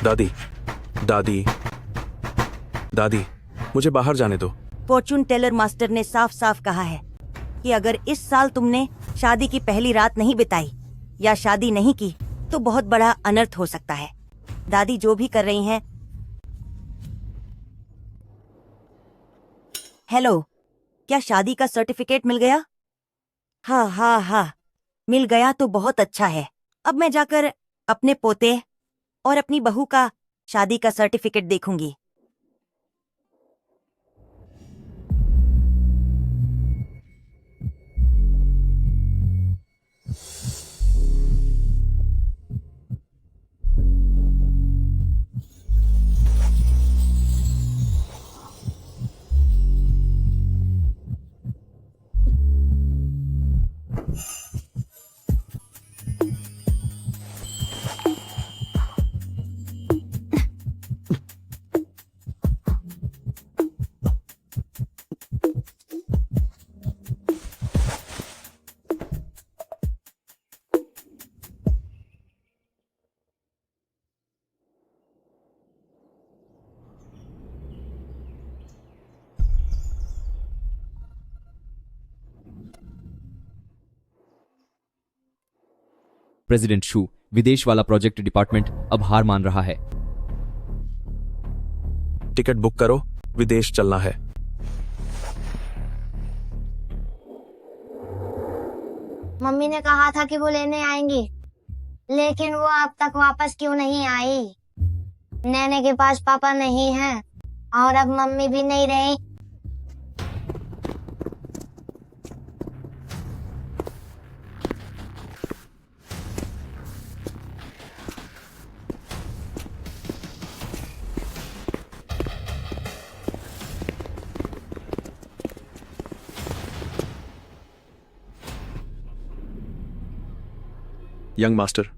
दादी, दादी, दादी, मुझे बाहर जाने दो। फॉर्चून टेलर मास्टर ने साफ साफ कहा है कि अगर इस साल तुमने शादी की पहली रात नहीं बिताई या शादी नहीं की तो बहुत बड़ा अनर्थ हो सकता है। दादी जो भी कर रही हैं। हेलो, क्या शादी का सर्टिफिकेट मिल गया? हाँ हाँ हाँ, मिल गया तो बहुत अच्छा है। अब मैं जाकर अपने पोते और अपनी बहू का शादी का सर्टिफिकेट देखूंगी। प्रेसिडेंट शू, विदेश वाला प्रोजेक्ट डिपार्टमेंट अब हार मान रहा है। टिकट बुक करो, विदेश चलना है। मम्मी ने कहा था कि वो लेने आएंगी, लेकिन वो अब तक वापस क्यों नहीं आई? नैने के पास पापा नहीं है और अब मम्मी भी नहीं रही। यंग मास्टर,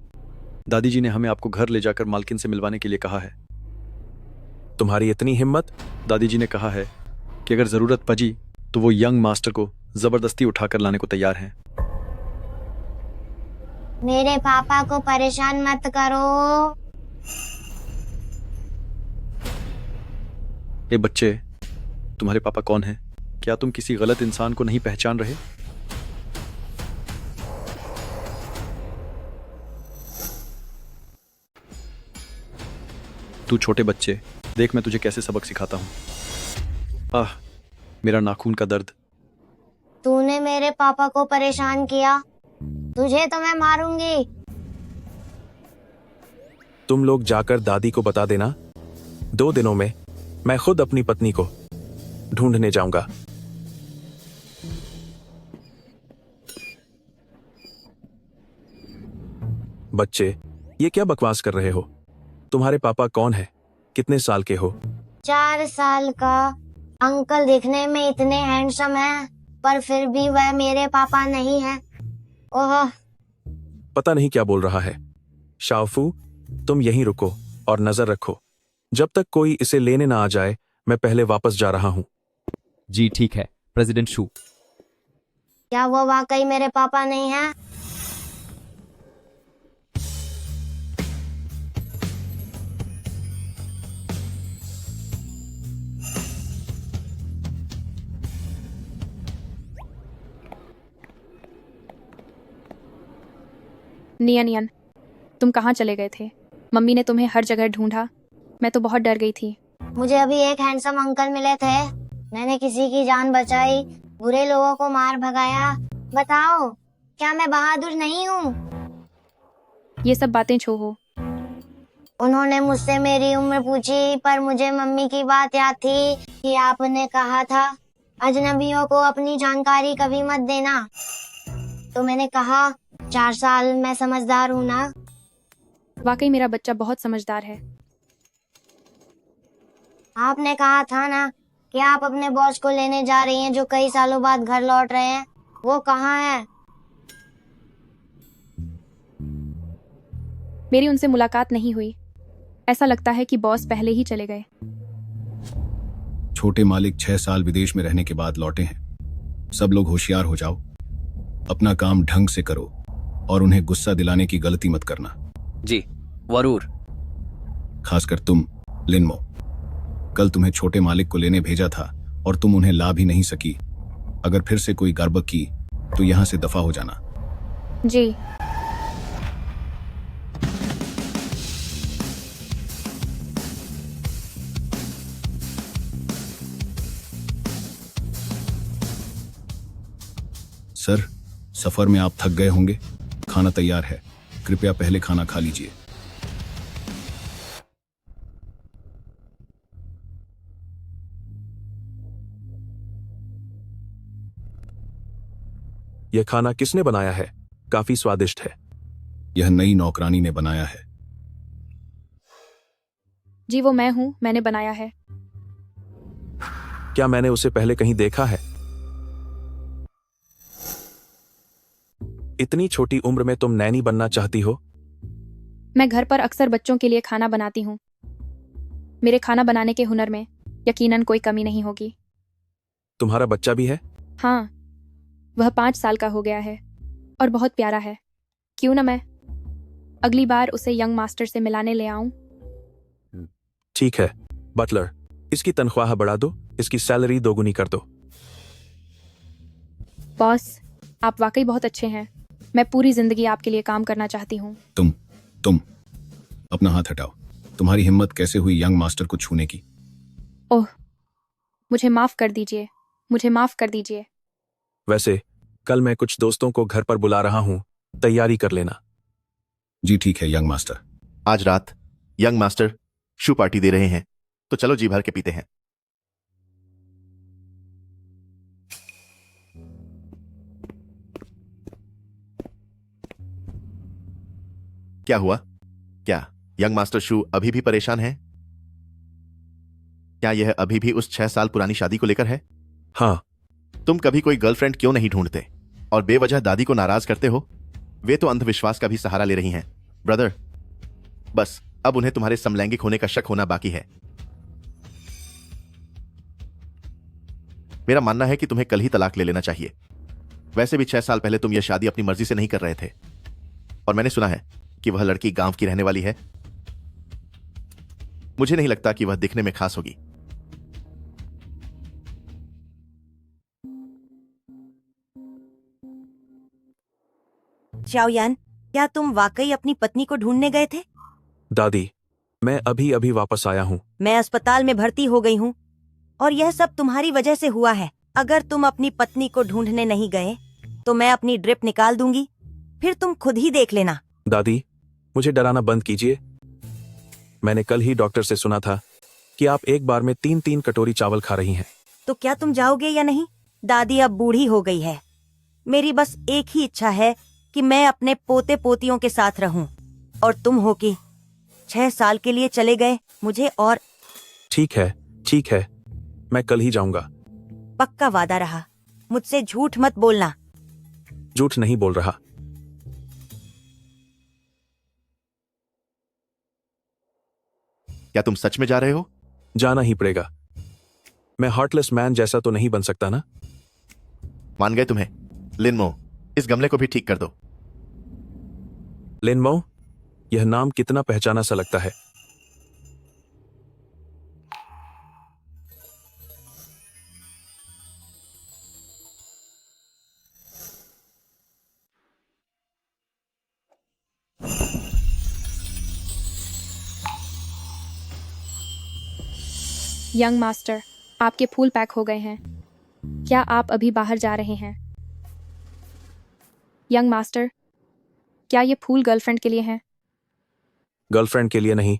दादी जी ने हमें आपको घर ले जाकर मालकिन से मिलवाने के लिए कहा है। तुम्हारी इतनी हिम्मत? दादी जी ने कहा है कि अगर जरूरत पड़ी तो वो यंग मास्टर को जबरदस्ती उठाकर लाने को तैयार हैं। मेरे पापा को परेशान मत करो। ए बच्चे, तुम्हारे पापा कौन हैं? क्या तुम किसी गलत इंसान को नहीं पहचान रहे? तू छोटे बच्चे, देख मैं तुझे कैसे सबक सिखाता हूं। आह, मेरा नाखून का दर्द। तूने मेरे पापा को परेशान किया, तुझे तो मैं मारूंगी। तुम लोग जाकर दादी को बता देना, 2 दिनों में मैं खुद अपनी पत्नी को ढूंढने जाऊंगा। बच्चे, ये क्या बकवास कर रहे हो? तुम्हारे पापा कौन है? कितने साल के हो? 4 साल का। अंकल दिखने में इतने हैंडसम हैं, पर फिर भी वह मेरे पापा नहीं हैं। ओह, पता नहीं क्या बोल रहा है। शाओफू, तुम यहीं रुको और नजर रखो। जब तक कोई इसे लेने ना आ जाए, मैं पहले वापस जा रहा हूं। जी ठीक है, प्रेसिडेंट शू। क्या वो वाकई मेरे पापा नहीं हैं? नियन नियन, तुम कहाँ चले गए थे? मम्मी ने तुम्हें हर जगह ढूंढा, मैं तो बहुत डर गई थी। मुझे अभी एक हैंडसम अंकल मिले थे, मैंने किसी की जान बचाई, बुरे लोगों को मार भगाया। बताओ, क्या मैं बहादुर नहीं हूँ? ये सब बातें छोड़ो। उन्होंने मुझसे मेरी उम्र पूछी, पर मुझे मम्मी की बात याद थी कि आपने कहा था अजनबियों को अपनी जानकारी कभी मत देना। तो मैंने कहा, 4 साल मैं समझदार हूँ ना? वाकई मेरा बच्चा बहुत समझदार है। आपने कहा था ना कि आप अपने बॉस को लेने जा रही हैं जो कई सालों बाद घर लौट रहे हैं। वो कहाँ है? मेरी उनसे मुलाकात नहीं हुई। ऐसा लगता है कि बॉस पहले ही चले गए। छोटे मालिक 6 साल विदेश में रहने के बाद लौटे हैं। सब लोग होशियार हो जाओ, अपना काम ढंग से करो और उन्हें गुस्सा दिलाने की गलती मत करना। जी जरूर। खासकर तुम, लिनमो। कल तुम्हें छोटे मालिक को लेने भेजा था और तुम उन्हें ला भी नहीं सकी। अगर फिर से कोई गड़बड़ की तो यहां से दफा हो जाना। जी। सर, सफर में आप थक गए होंगे। खाना तैयार है, कृपया पहले खाना खा लीजिए। यह खाना किसने बनाया है? काफी स्वादिष्ट है। यह नई नौकरानी ने बनाया है। जी वो मैं हूँ, मैंने बनाया है। क्या मैंने उसे पहले कहीं देखा है? इतनी छोटी उम्र में तुम नैनी बनना चाहती हो? मैं घर पर अक्सर बच्चों के लिए खाना बनाती हूँ। मेरे खाना बनाने के हुनर में यकीनन कोई कमी नहीं होगी। तुम्हारा बच्चा भी है? हाँ, वह 5 साल का हो गया है और बहुत प्यारा है। क्यों ना मैं अगली बार उसे यंग मास्टर से मिलाने ले आऊं? ठीक है बटलर, इसकी तनख्वाह बढ़ा दो, इसकी सैलरी दोगुनी कर दो। बॉस, आप वाकई बहुत अच्छे हैं। मैं पूरी जिंदगी आपके लिए काम करना चाहती हूँ। तुम अपना हाथ हटाओ। तुम्हारी हिम्मत कैसे हुई यंग मास्टर को छूने की? ओह, मुझे माफ कर दीजिए, मुझे माफ कर दीजिए। वैसे कल मैं कुछ दोस्तों को घर पर बुला रहा हूँ, तैयारी कर लेना। जी ठीक है यंग मास्टर। आज रात यंग मास्टर शू पार्टी दे रहे हैं, तो चलो जी भर के पीते हैं। क्या हुआ? क्या यंग मास्टर शू अभी भी परेशान है? क्या यह अभी भी उस 6 साल पुरानी शादी को लेकर है? हाँ। तुम कभी कोई गर्लफ्रेंड क्यों नहीं ढूंढते और बेवजह दादी को नाराज करते हो? वे तो अंधविश्वास का भी सहारा ले रही हैं। ब्रदर, बस अब उन्हें तुम्हारे समलैंगिक होने का शक होना बाकी है। मेरा मानना है कि तुम्हें कल ही तलाक ले लेना चाहिए। वैसे भी 6 साल पहले तुम यह शादी अपनी मर्जी से नहीं कर रहे थे और मैंने सुना है कि वह लड़की गांव की रहने वाली है। मुझे नहीं लगता कि वह दिखने में खास होगी। चाओयान, क्या तुम वाकई अपनी पत्नी को ढूंढने गए थे? दादी, मैं अभी अभी वापस आया हूँ। मैं अस्पताल में भर्ती हो गई हूँ और यह सब तुम्हारी वजह से हुआ है। अगर तुम अपनी पत्नी को ढूंढने नहीं गए तो मैं अपनी ड्रिप निकाल दूंगी, फिर तुम खुद ही देख लेना। दादी, मुझे डराना बंद कीजिए। मैंने कल ही डॉक्टर से सुना था कि आप एक बार में 3-3 कटोरी चावल खा रही हैं। तो क्या तुम जाओगे या नहीं? दादी अब बूढ़ी हो गई है। मेरी बस एक ही इच्छा है कि मैं अपने पोते पोतियों के साथ रहूं, और तुम हो कि 6 साल के लिए चले गए मुझे। और ठीक है, मैं कल ही जाऊंगा। पक्का वादा रहा, मुझसे झूठ मत बोलना। झूठ नहीं बोल रहा। क्या तुम सच में जा रहे हो? जाना ही पड़ेगा। मैं हार्टलेस मैन जैसा तो नहीं बन सकता ना। मान गए तुम्हें। लिनमो, इस गमले को भी ठीक कर दो। लिनमो, यह नाम कितना पहचाना सा लगता है। यंग मास्टर, आपके फूल पैक हो गए हैं। क्या आप अभी बाहर जा रहे हैं? यंग मास्टर, क्या ये फूल गर्लफ्रेंड के लिए हैं? गर्लफ्रेंड के लिए नहीं,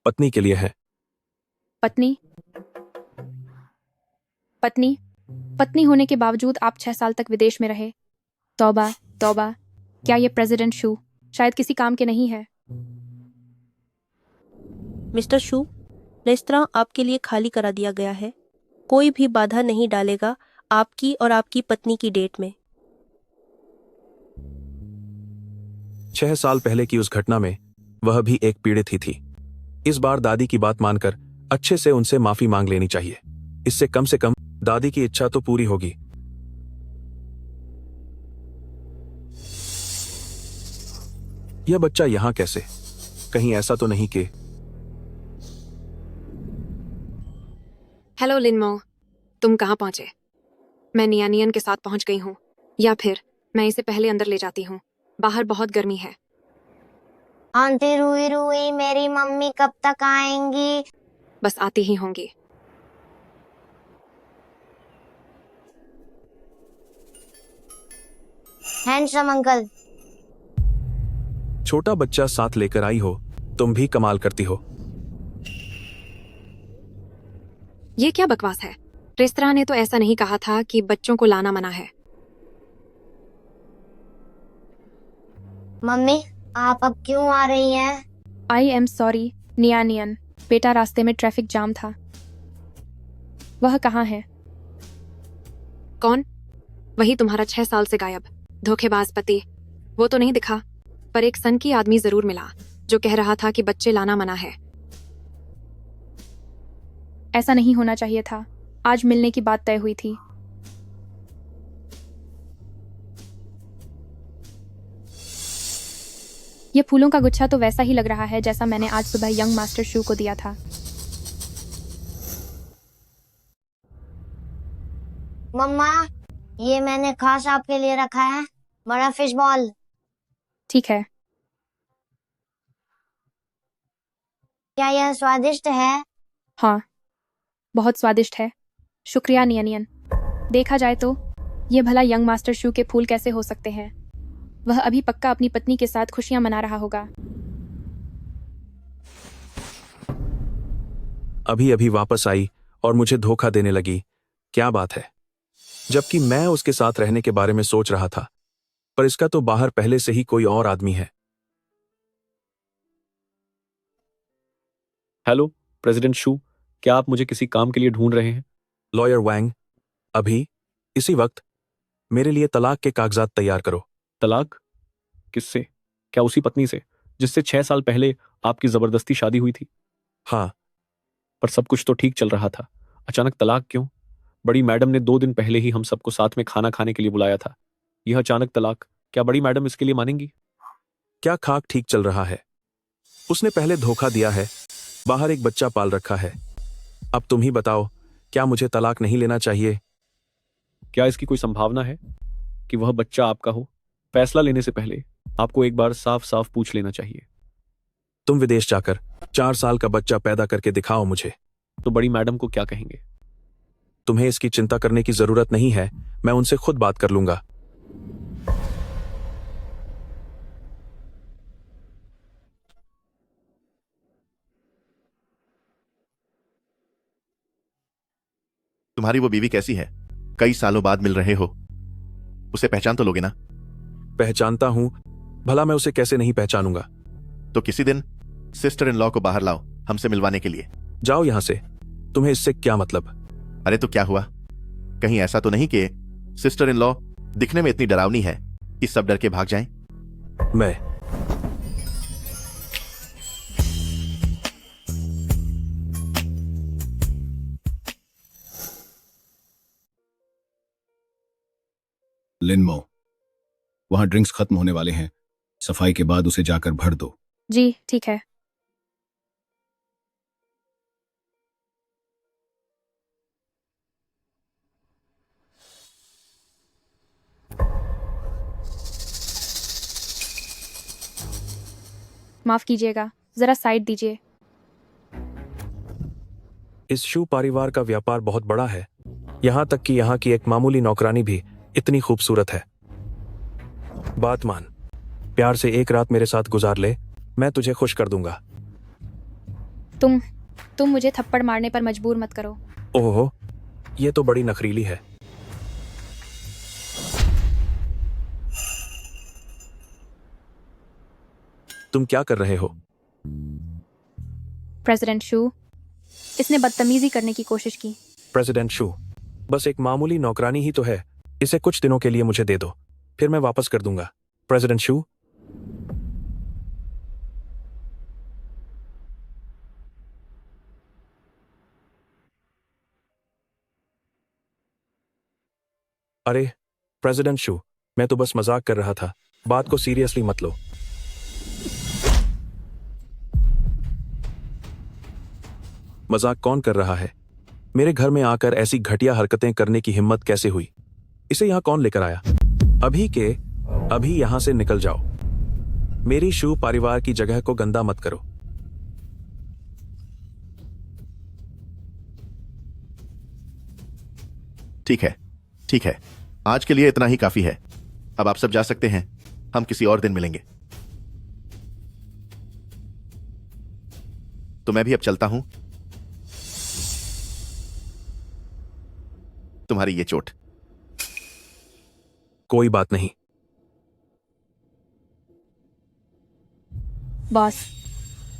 पत्नी के लिए है। पत्नी? पत्नी? पत्नी होने के बावजूद आप 6 साल तक विदेश में रहे। तौबा तौबा, क्या ये प्रेसिडेंट शू शायद किसी काम के नहीं है? मिस्टर शू, रेस्तरां आपके लिए खाली करा दिया गया है। कोई भी बाधा नहीं डालेगा आपकी और आपकी पत्नी की डेट में। 6 साल पहले की उस घटना में वह भी एक पीड़ित ही थी। इस बार दादी की बात मानकर अच्छे से उनसे माफी मांग लेनी चाहिए। इससे कम से कम दादी की इच्छा तो पूरी होगी। यह बच्चा यहां कैसे? कहीं ऐसा तो नहीं कि हेलो लिनमो, तुम कहाँ पहुंचे? मैं नियानियन के साथ पहुंच गई हूँ, या फिर मैं इसे पहले अंदर ले जाती हूँ। बाहर बहुत गर्मी है। आंटी रूई रूई, मेरी मम्मी कब तक आएंगी? बस आती ही होंगी। Handsome uncle. छोटा बच्चा साथ लेकर आई हो, तुम भी कमाल करती हो। ये क्या बकवास है? रेस्तरां ने तो ऐसा नहीं कहा था कि बच्चों को लाना मना है। मम्मी, आप अब क्यों आ रही हैं? आई एम सॉरी नियानियन, बेटा रास्ते में ट्रैफिक जाम था। वह कहाँ है? कौन? वही तुम्हारा 6 साल से गायब धोखेबाज पति। वो तो नहीं दिखा, पर एक सन की आदमी जरूर मिला जो कह रहा था कि बच्चे लाना मना है। ऐसा नहीं होना चाहिए था। आज मिलने की बात तय हुई थी। ये फूलों का गुच्छा तो वैसा ही लग रहा है जैसा मैंने आज सुबह यंग मास्टर शू को दिया था। मम्मा, ये मैंने खास आपके लिए रखा है, बड़ा फिश बॉल। ठीक है। क्या यह स्वादिष्ट है? हाँ, बहुत स्वादिष्ट है। शुक्रिया नियनियन। देखा जाए तो ये भला यंग मास्टर शू के फूल कैसे हो सकते हैं? वह अभी पक्का अपनी पत्नी के साथ खुशियां मना रहा होगा। अभी अभी वापस आई और मुझे धोखा देने लगी। क्या बात है? जबकि मैं उसके साथ रहने के बारे में सोच रहा था, पर इसका तो बाहर पहले से ही कोई और आदमी है। हेलो प्रेसिडेंट शू, क्या आप मुझे किसी काम के लिए ढूंढ रहे हैं? लॉयर वैंग, अभी इसी वक्त मेरे लिए तलाक के कागजात तैयार करो। तलाक? किससे? क्या उसी पत्नी से जिससे 6 साल पहले आपकी जबरदस्ती शादी हुई थी? हाँ। पर सब कुछ तो ठीक चल रहा था, अचानक तलाक क्यों? बड़ी मैडम ने 2 दिन पहले ही हम सबको साथ में खाना खाने के लिए बुलाया था। यह अचानक तलाक, क्या बड़ी मैडम इसके लिए मानेंगी? क्या खाक ठीक चल रहा है? उसने पहले धोखा दिया है, बाहर एक बच्चा पाल रखा है। अब तुम ही बताओ, क्या मुझे तलाक नहीं लेना चाहिए? क्या इसकी कोई संभावना है कि वह बच्चा आपका हो? फैसला लेने से पहले आपको एक बार साफ साफ पूछ लेना चाहिए। तुम विदेश जाकर 4 साल का बच्चा पैदा करके दिखाओ मुझे। तो बड़ी मैडम को क्या कहेंगे? तुम्हें इसकी चिंता करने की जरूरत नहीं है, मैं उनसे खुद बात कर लूंगा। तुम्हारी वो बीवी कैसी है? कई सालों बाद मिल रहे हो, उसे पहचान तो लोगे ना? पहचानता हूं, भला मैं उसे कैसे नहीं पहचानूंगा? तो किसी दिन सिस्टर इन लॉ को बाहर लाओ हमसे मिलवाने के लिए। जाओ यहां से, तुम्हें इससे क्या मतलब? अरे तो क्या हुआ? कहीं ऐसा तो नहीं कि सिस्टर इन लॉ दिखने में इतनी डरावनी है कि सब डर के भाग जाएं? मैं लिनमो, वहां ड्रिंक्स खत्म होने वाले हैं, सफाई के बाद उसे जाकर भर दो। जी ठीक है। माफ कीजिएगा, जरा साइड दीजिए। इस शू परिवार का व्यापार बहुत बड़ा है, यहां तक कि यहां की एक मामूली नौकरानी भी इतनी खूबसूरत है। बात मान, प्यार से एक रात मेरे साथ गुजार ले, मैं तुझे खुश कर दूंगा। तुम मुझे थप्पड़ मारने पर मजबूर मत करो। ओहो, ये तो बड़ी नखरीली है। तुम क्या कर रहे हो? प्रेसिडेंट शू, इसने बदतमीजी करने की कोशिश की। प्रेसिडेंट शू, बस एक मामूली नौकरानी ही तो है, इसे कुछ दिनों के लिए मुझे दे दो, फिर मैं वापस कर दूंगा। प्रेसिडेंट शू, अरे प्रेसिडेंट शू, मैं तो बस मजाक कर रहा था, बात को सीरियसली मत लो। मजाक कौन कर रहा है? मेरे घर में आकर ऐसी घटिया हरकतें करने की हिम्मत कैसे हुई? इसे यहाँ कौन लेकर आया? अभी के अभी यहाँ से निकल जाओ। मेरी शू परिवार की जगह को गंदा मत करो। ठीक है, आज के लिए इतना ही काफी है। अब आप सब जा सकते हैं, हम किसी और दिन मिलेंगे। तो मैं भी अब चलता हूं। तुम्हारी ये चोट। कोई बात नहीं। बॉस,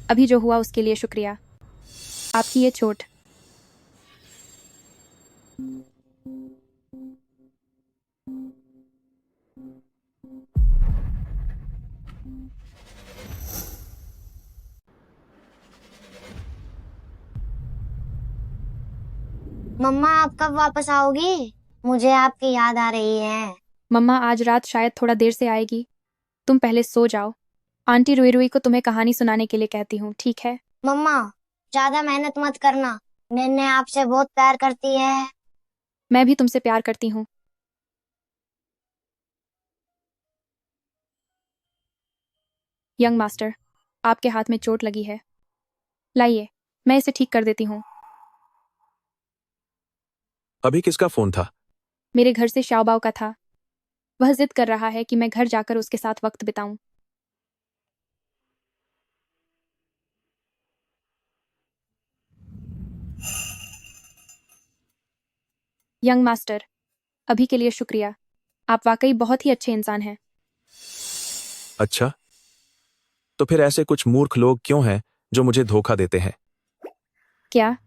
अभी जो हुआ उसके लिए शुक्रिया। आपकी ये चोट। मम्मा आप कब वापस आओगी? मुझे आपकी याद आ रही है। मम्मा आज रात शायद थोड़ा देर से आएगी। तुम पहले सो जाओ। आंटी रुई रुई को तुम्हें कहानी सुनाने के लिए कहती हूँ, ठीक है? मम्मा ज्यादा मेहनत मत करना, नन्हे आपसे बहुत प्यार करती है। मैं भी तुमसे प्यार करती हूँ। यंग मास्टर, आपके हाथ में चोट लगी है। लाइए, मैं इसे ठीक कर देती हूँ। अभी किसका फोन था? मेरे घर से शाओबाओ का था। वह जिद कर रहा है कि मैं घर जाकर उसके साथ वक्त बिताऊं। यंग मास्टर, अभी के लिए शुक्रिया। आप वाकई बहुत ही अच्छे इंसान हैं। अच्छा, तो फिर ऐसे कुछ मूर्ख लोग क्यों हैं जो मुझे धोखा देते हैं? क्या?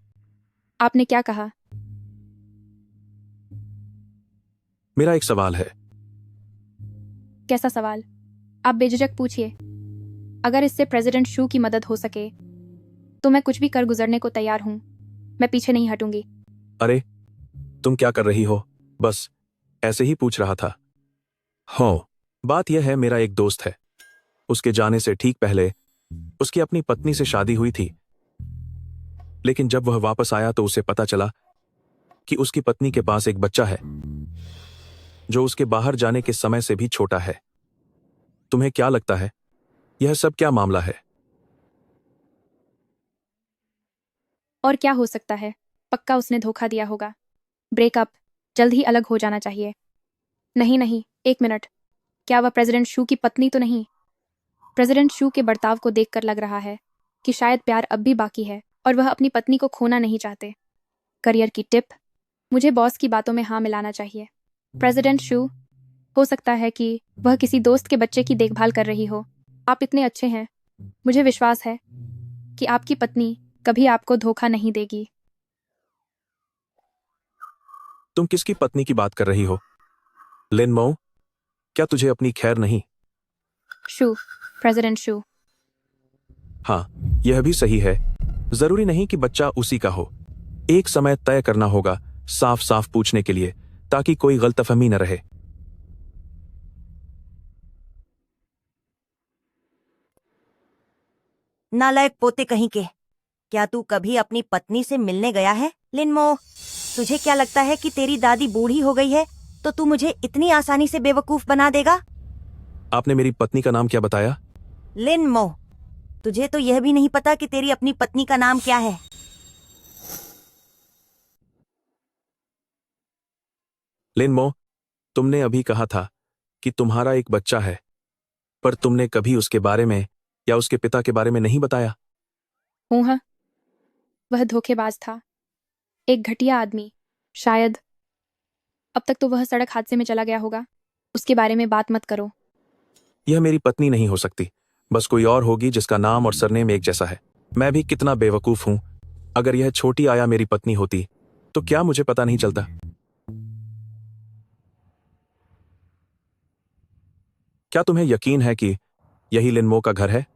आपने क्या कहा? मेरा एक सवाल है। कैसा सवाल? आप बेझिझक पूछिए। अगर इससे प्रेसिडेंट शू की मदद हो सके तो मैं कुछ भी कर गुजरने को तैयार हूं। मैं पीछे नहीं हटूंगी। अरे, तुम क्या कर रही हो? बस ऐसे ही पूछ रहा था। हो, बात यह है, मेरा एक दोस्त है। उसके जाने से ठीक पहले उसकी अपनी पत्नी से शादी हुई थी। लेकिन जब वह वापस आया तो उसे पता चला कि उसकी पत्नी के पास एक बच्चा है जो उसके बाहर जाने के समय से भी छोटा है। तुम्हें क्या लगता है, यह सब क्या मामला है? और क्या हो सकता है? पक्का उसने धोखा दिया होगा। ब्रेकअप, जल्द ही अलग हो जाना चाहिए। नहीं नहीं, एक मिनट। क्या वह प्रेसिडेंट शू की पत्नी तो नहीं? प्रेसिडेंट शू के बर्ताव को देखकर लग रहा है कि शायद प्यार अब भी बाकी है और वह अपनी पत्नी को खोना नहीं चाहते। करियर की टिप, मुझे बॉस की बातों में हाँ मिलाना चाहिए। प्रेसिडेंट शू, हो सकता है कि वह किसी दोस्त के बच्चे की देखभाल कर रही हो। आप इतने अच्छे हैं। मुझे विश्वास है कि आपकी पत्नी कभी आपको धोखा नहीं देगी। तुम किसकी पत्नी की बात कर रही हो? लिन मो, क्या तुझे अपनी खैर नहीं? शू, प्रेसिडेंट शू। हाँ, यह भी सही है। जरूरी नहीं कि बच्चा उसी का हो। एक समय तय करना होगा साफ साफ पूछने के लिए, ताकि कोई गलतफहमी न रहे। नालायक पोते कहीं के। क्या तू कभी अपनी पत्नी से मिलने गया है, लिनमो? तुझे क्या लगता है कि तेरी दादी बूढ़ी हो गई है तो तू मुझे इतनी आसानी से बेवकूफ बना देगा? आपने मेरी पत्नी का नाम क्या बताया? लिनमो, तुझे तो यह भी नहीं पता कि तेरी अपनी पत्नी का नाम क्या है। लिन मो, तुमने अभी कहा था कि तुम्हारा एक बच्चा है, पर तुमने कभी उसके बारे में या उसके पिता के बारे में नहीं बताया। हूँ हाँ, वह धोखेबाज था। एक घटिया आदमी। शायद अब तक तो वह सड़क हादसे में चला गया होगा। उसके बारे में बात मत करो। यह मेरी पत्नी नहीं हो सकती, बस कोई और होगी जिसका नाम और सरनेम एक जैसा है। मैं भी कितना बेवकूफ हूं। अगर यह छोटी आया मेरी पत्नी होती तो क्या मुझे पता नहीं चलता? क्या तुम्हें यकीन है कि यही लिनमो का घर है?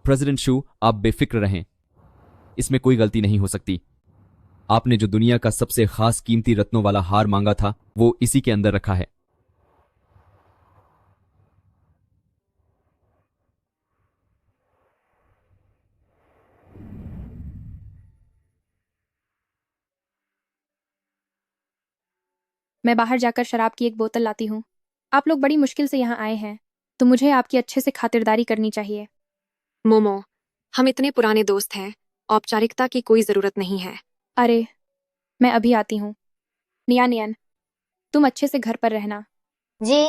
प्रेसिडेंट शू, आप बेफिक्र रहें। इसमें कोई गलती नहीं हो सकती। आपने जो दुनिया का सबसे खास कीमती रत्नों वाला हार मांगा था वो इसी के अंदर रखा है। मैं बाहर जाकर शराब की एक बोतल लाती हूँ। आप लोग बड़ी मुश्किल से यहाँ आए हैं, तो मुझे आपकी अच्छे से खातिरदारी करनी चाहिए। मोमो, हम इतने पुराने दोस्त हैं, औपचारिकता की कोई जरूरत नहीं है। अरे, मैं अभी आती हूँ। नियन, तुम अच्छे से घर पर रहना। जी।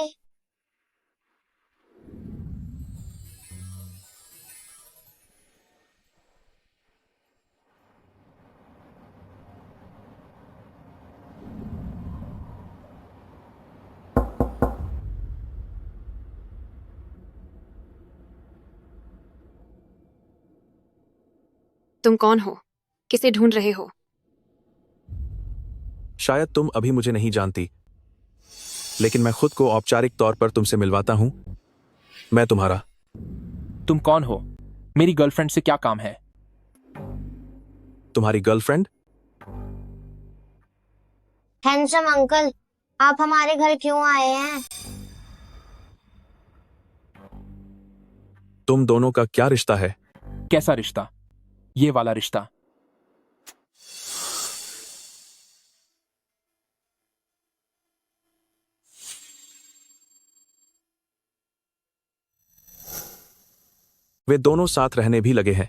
तुम कौन हो? किसे ढूंढ रहे हो? शायद तुम अभी मुझे नहीं जानती, लेकिन मैं खुद को औपचारिक तौर पर तुमसे मिलवाता हूं। मैं तुम्हारा। तुम कौन हो? मेरी गर्लफ्रेंड से क्या काम है? तुम्हारी गर्लफ्रेंड? हैंडसम अंकल, आप हमारे घर क्यों आए हैं? तुम दोनों का क्या रिश्ता है? कैसा रिश्ता? ये वाला रिश्ता। वे दोनों साथ रहने भी लगे हैं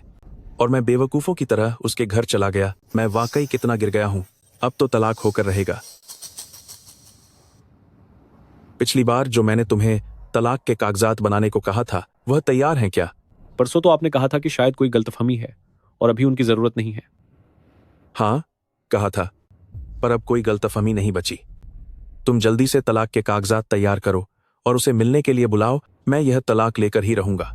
और मैं बेवकूफों की तरह उसके घर चला गया। मैं वाकई कितना गिर गया हूं। अब तो तलाक होकर रहेगा। पिछली बार जो मैंने तुम्हें तलाक के कागजात बनाने को कहा था, वह तैयार हैं क्या? परसों तो आपने कहा था कि शायद कोई गलतफहमी है और अभी उनकी जरूरत नहीं है। हाँ, कहा था, पर अब कोई गलतफहमी नहीं बची। तुम जल्दी से तलाक के कागजात तैयार करो और उसे मिलने के लिए बुलाओ। मैं यह तलाक लेकर ही रहूंगा।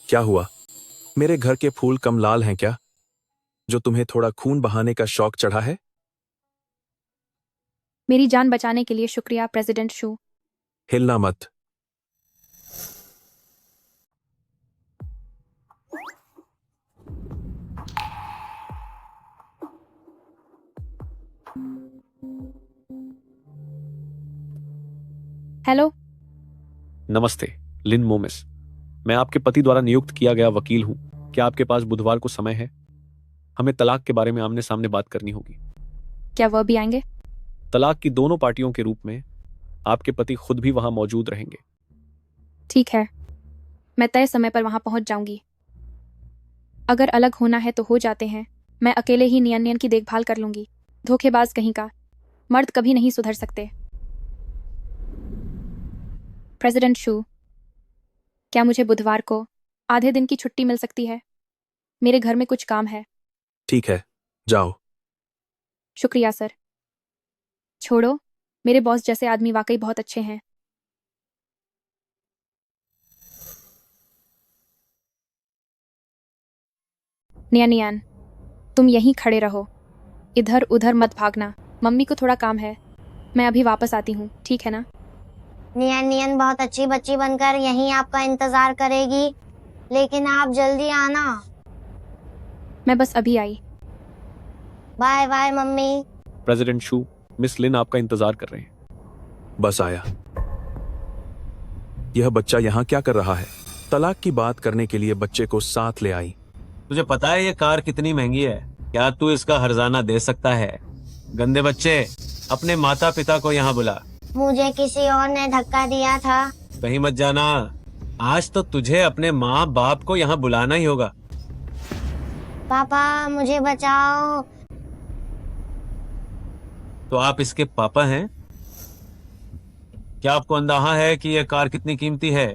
क्या हुआ? मेरे घर के फूल कम लाल हैं क्या, जो तुम्हें थोड़ा खून बहाने का शौक चढ़ा है? मेरी जान बचाने के लिए शुक्रिया, प्रेसिडेंट शू। हिलना मत। हेलो। नमस्ते, लिन मोमिस। मैं आपके पति द्वारा नियुक्त किया गया वकील हूं। क्या आपके पास बुधवार को समय है? हमें तलाक के बारे में आमने सामने बात करनी होगी। क्या वह भी आएंगे? तलाक की दोनों पार्टियों के रूप में आपके पति खुद भी वहां मौजूद रहेंगे। ठीक है, मैं तय समय पर वहां पहुंच जाऊंगी। अगर अलग होना है तो हो जाते हैं। मैं अकेले ही नियन की देखभाल कर लूंगी। धोखेबाज कहीं का। मर्द कभी नहीं सुधर सकते। प्रेसिडेंट शू, क्या मुझे बुधवार को आधे दिन की छुट्टी मिल सकती है? मेरे घर में कुछ काम है। ठीक है, जाओ। शुक्रिया सर। छोड़ो, मेरे बॉस जैसे आदमी वाकई बहुत अच्छे हैं। नियन, तुम यहीं खड़े रहो, इधर उधर मत भागना। मम्मी को थोड़ा काम है, मैं अभी वापस आती हूँ, ठीक है ना? नियन बहुत अच्छी बच्ची बनकर यहीं आपका इंतजार करेगी, लेकिन आप जल्दी आना। मैं बस अभी आई। Bye bye mummy. President Shu, Miss Lin आपका इंतजार कर रहे हैं। बस आया। यह बच्चा यहाँ क्या कर रहा है? तलाक की बात करने के लिए बच्चे को साथ ले आई। तुझे पता है ये कार कितनी महंगी है? क्या तू इसका हर्जाना दे सकता है? गंदे बच्चे, अपने माता पिता को यहाँ बुला। मुझे किसी और ने धक्का दिया था। कहीं मत जाना। आज तो तुझे अपने माँ बाप को यहाँ बुलाना ही होगा। पापा मुझे बचाओ। तो आप इसके पापा हैं? क्या आपको अंदाजा है कि यह कार कितनी कीमती है?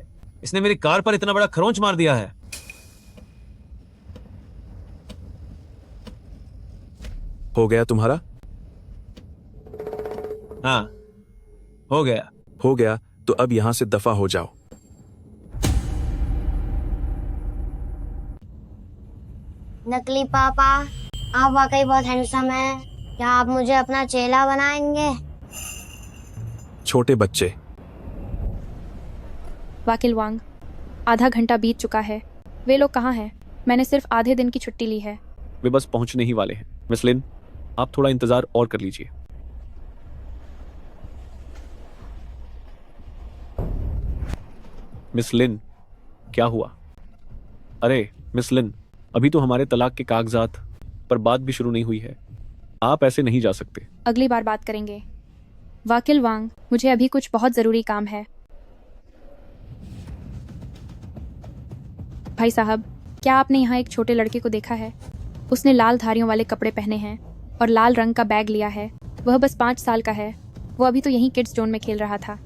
इसने मेरी कार पर इतना बड़ा खरोंच मार दिया है। हो गया तुम्हारा? हाँ, हो गया। हो गया तो अब यहां से दफा हो जाओ। नकली पापा, आप वाकई बहुत हैंडसम हैं। क्या आप मुझे अपना चेला बनाएंगे? छोटे बच्चे, वकील वांग, आधा घंटा बीत चुका है। वे लोग कहाँ हैं? मैंने सिर्फ आधे दिन की छुट्टी ली है। वे बस पहुंचने ही वाले हैं। मिस लिन, आप थोड़ा इंतजार और कर लीजिए। मिस लिन, क्या हुआ? अरे मिस लिन, अभी तो हमारे तलाक के कागजात पर बात भी शुरू नहीं हुई है। आप ऐसे नहीं जा सकते। अगली बार बात करेंगे। वकील वांग, मुझे अभी कुछ बहुत ज़रूरी काम है। भाई साहब, क्या आपने यहाँ एक छोटे लड़के को देखा है? उसने लाल धारियों वाले कपड़े पहने हैं और लाल रंग का बैग लिया है। वह बस 5 साल का है। वो अभी तो यहीं किड्स जोन में खेल रहा था।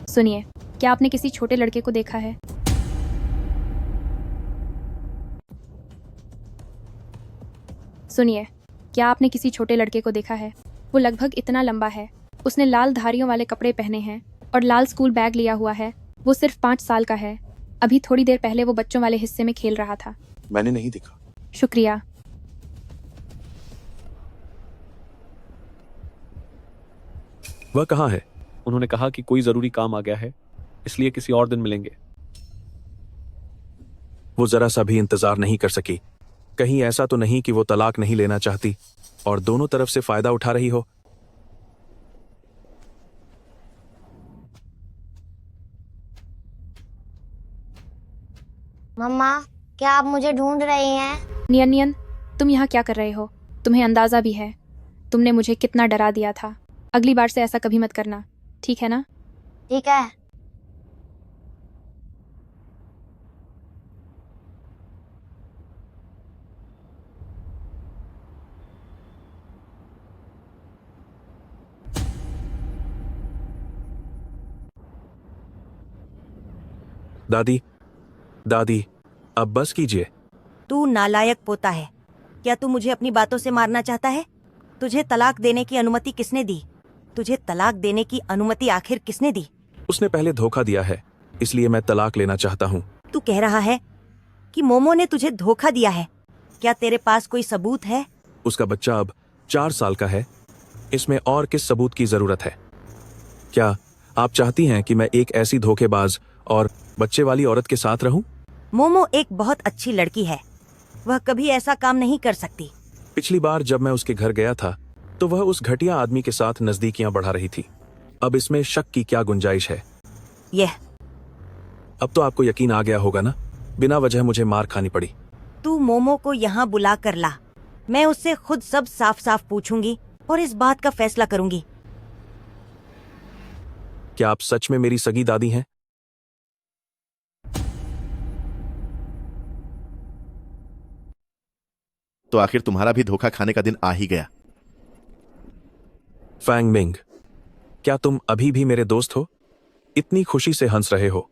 सुनिए, क्या आपने किसी छोटे लड़के को देखा है? सुनिए, क्या आपने किसी छोटे लड़के को देखा है? वो लगभग इतना लंबा है। उसने लाल धारियों वाले कपड़े पहने हैं और लाल स्कूल बैग लिया हुआ है। वो सिर्फ 5 साल का है। अभी थोड़ी देर पहले वो बच्चों वाले हिस्से में खेल रहा था। मैंने नहीं देखा। शुक्रिया। वह कहाँ है? उन्होंने कहा कि कोई जरूरी काम आ गया है, इसलिए किसी और दिन मिलेंगे। वो जरा सा भी इंतजार नहीं कर सकी। कहीं ऐसा तो नहीं कि वो तलाक नहीं लेना चाहती और दोनों तरफ से फायदा उठा रही हो। मम्मा, क्या आप मुझे ढूंढ रही हैं? नियन नियन, तुम यहाँ क्या कर रहे हो? तुम्हें अंदाजा भी है तुमने मुझे कितना डरा दिया था। अगली बार से ऐसा कभी मत करना, ठीक है ना? ठीक है। दादी, दादी, अब बस कीजिए। तू नालायक पोता है। क्या तू मुझे अपनी बातों से मारना चाहता है? तुझे तलाक देने की अनुमति किसने दी? तुझे तलाक देने की अनुमति आखिर किसने दी? उसने पहले धोखा दिया है, इसलिए मैं तलाक लेना चाहता हूँ। तू कह रहा है कि मोमो ने तुझे धोखा दिया है। क्या तेरे पास कोई सबूत है? उसका बच्चा अब 4 साल का है। इसमें और किस सबूत की जरूरत है? क्या आप चाहती हैं कि मैं एक ऐसी धोखेबाज और बच्चे वाली औरत के साथ रहूं? मोमो एक बहुत अच्छी लड़की है। वह कभी ऐसा काम नहीं कर सकती। पिछली बार जब मैं उसके घर गया था तो वह उस घटिया आदमी के साथ नजदीकियां बढ़ा रही थी। अब इसमें शक की क्या गुंजाइश है? यह अब तो आपको यकीन आ गया होगा ना, बिना वजह मुझे मार खानी पड़ी। तू मोमो को यहाँ बुला कर ला। मैं उससे खुद सब साफ साफ पूछूंगी और इस बात का फैसला करूंगी। क्या आप सच में मेरी सगी दादी हैं? तो आखिर तुम्हारा भी धोखा खाने का दिन आ ही गया। फैंग मिंग, क्या तुम अभी भी मेरे दोस्त हो? इतनी खुशी से हंस रहे हो।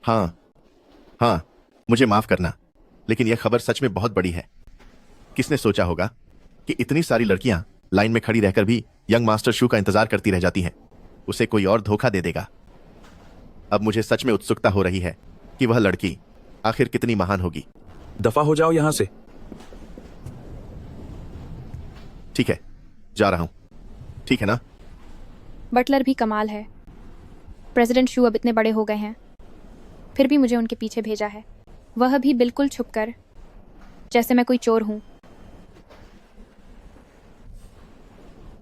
हाँ, मुझे माफ करना, लेकिन यह खबर सच में बहुत बड़ी है। किसने सोचा होगा कि इतनी सारी लड़कियां लाइन में खड़ी रहकर भी यंग मास्टर शू का इंतजार करती रह जाती हैं। उसे कोई और धोखा दे देगा। अब मुझे सच में उत्सुकता हो रही है कि वह लड़की आखिर कितनी महान होगी। दफा हो जाओ यहां से। ठीक है, जा रहा हूं। ठीक है ना? बटलर भी कमाल है। प्रेसिडेंट शू अब इतने बड़े हो गए हैं, फिर भी मुझे उनके पीछे भेजा है। वह भी बिल्कुल छुपकर, जैसे मैं कोई चोर हूं।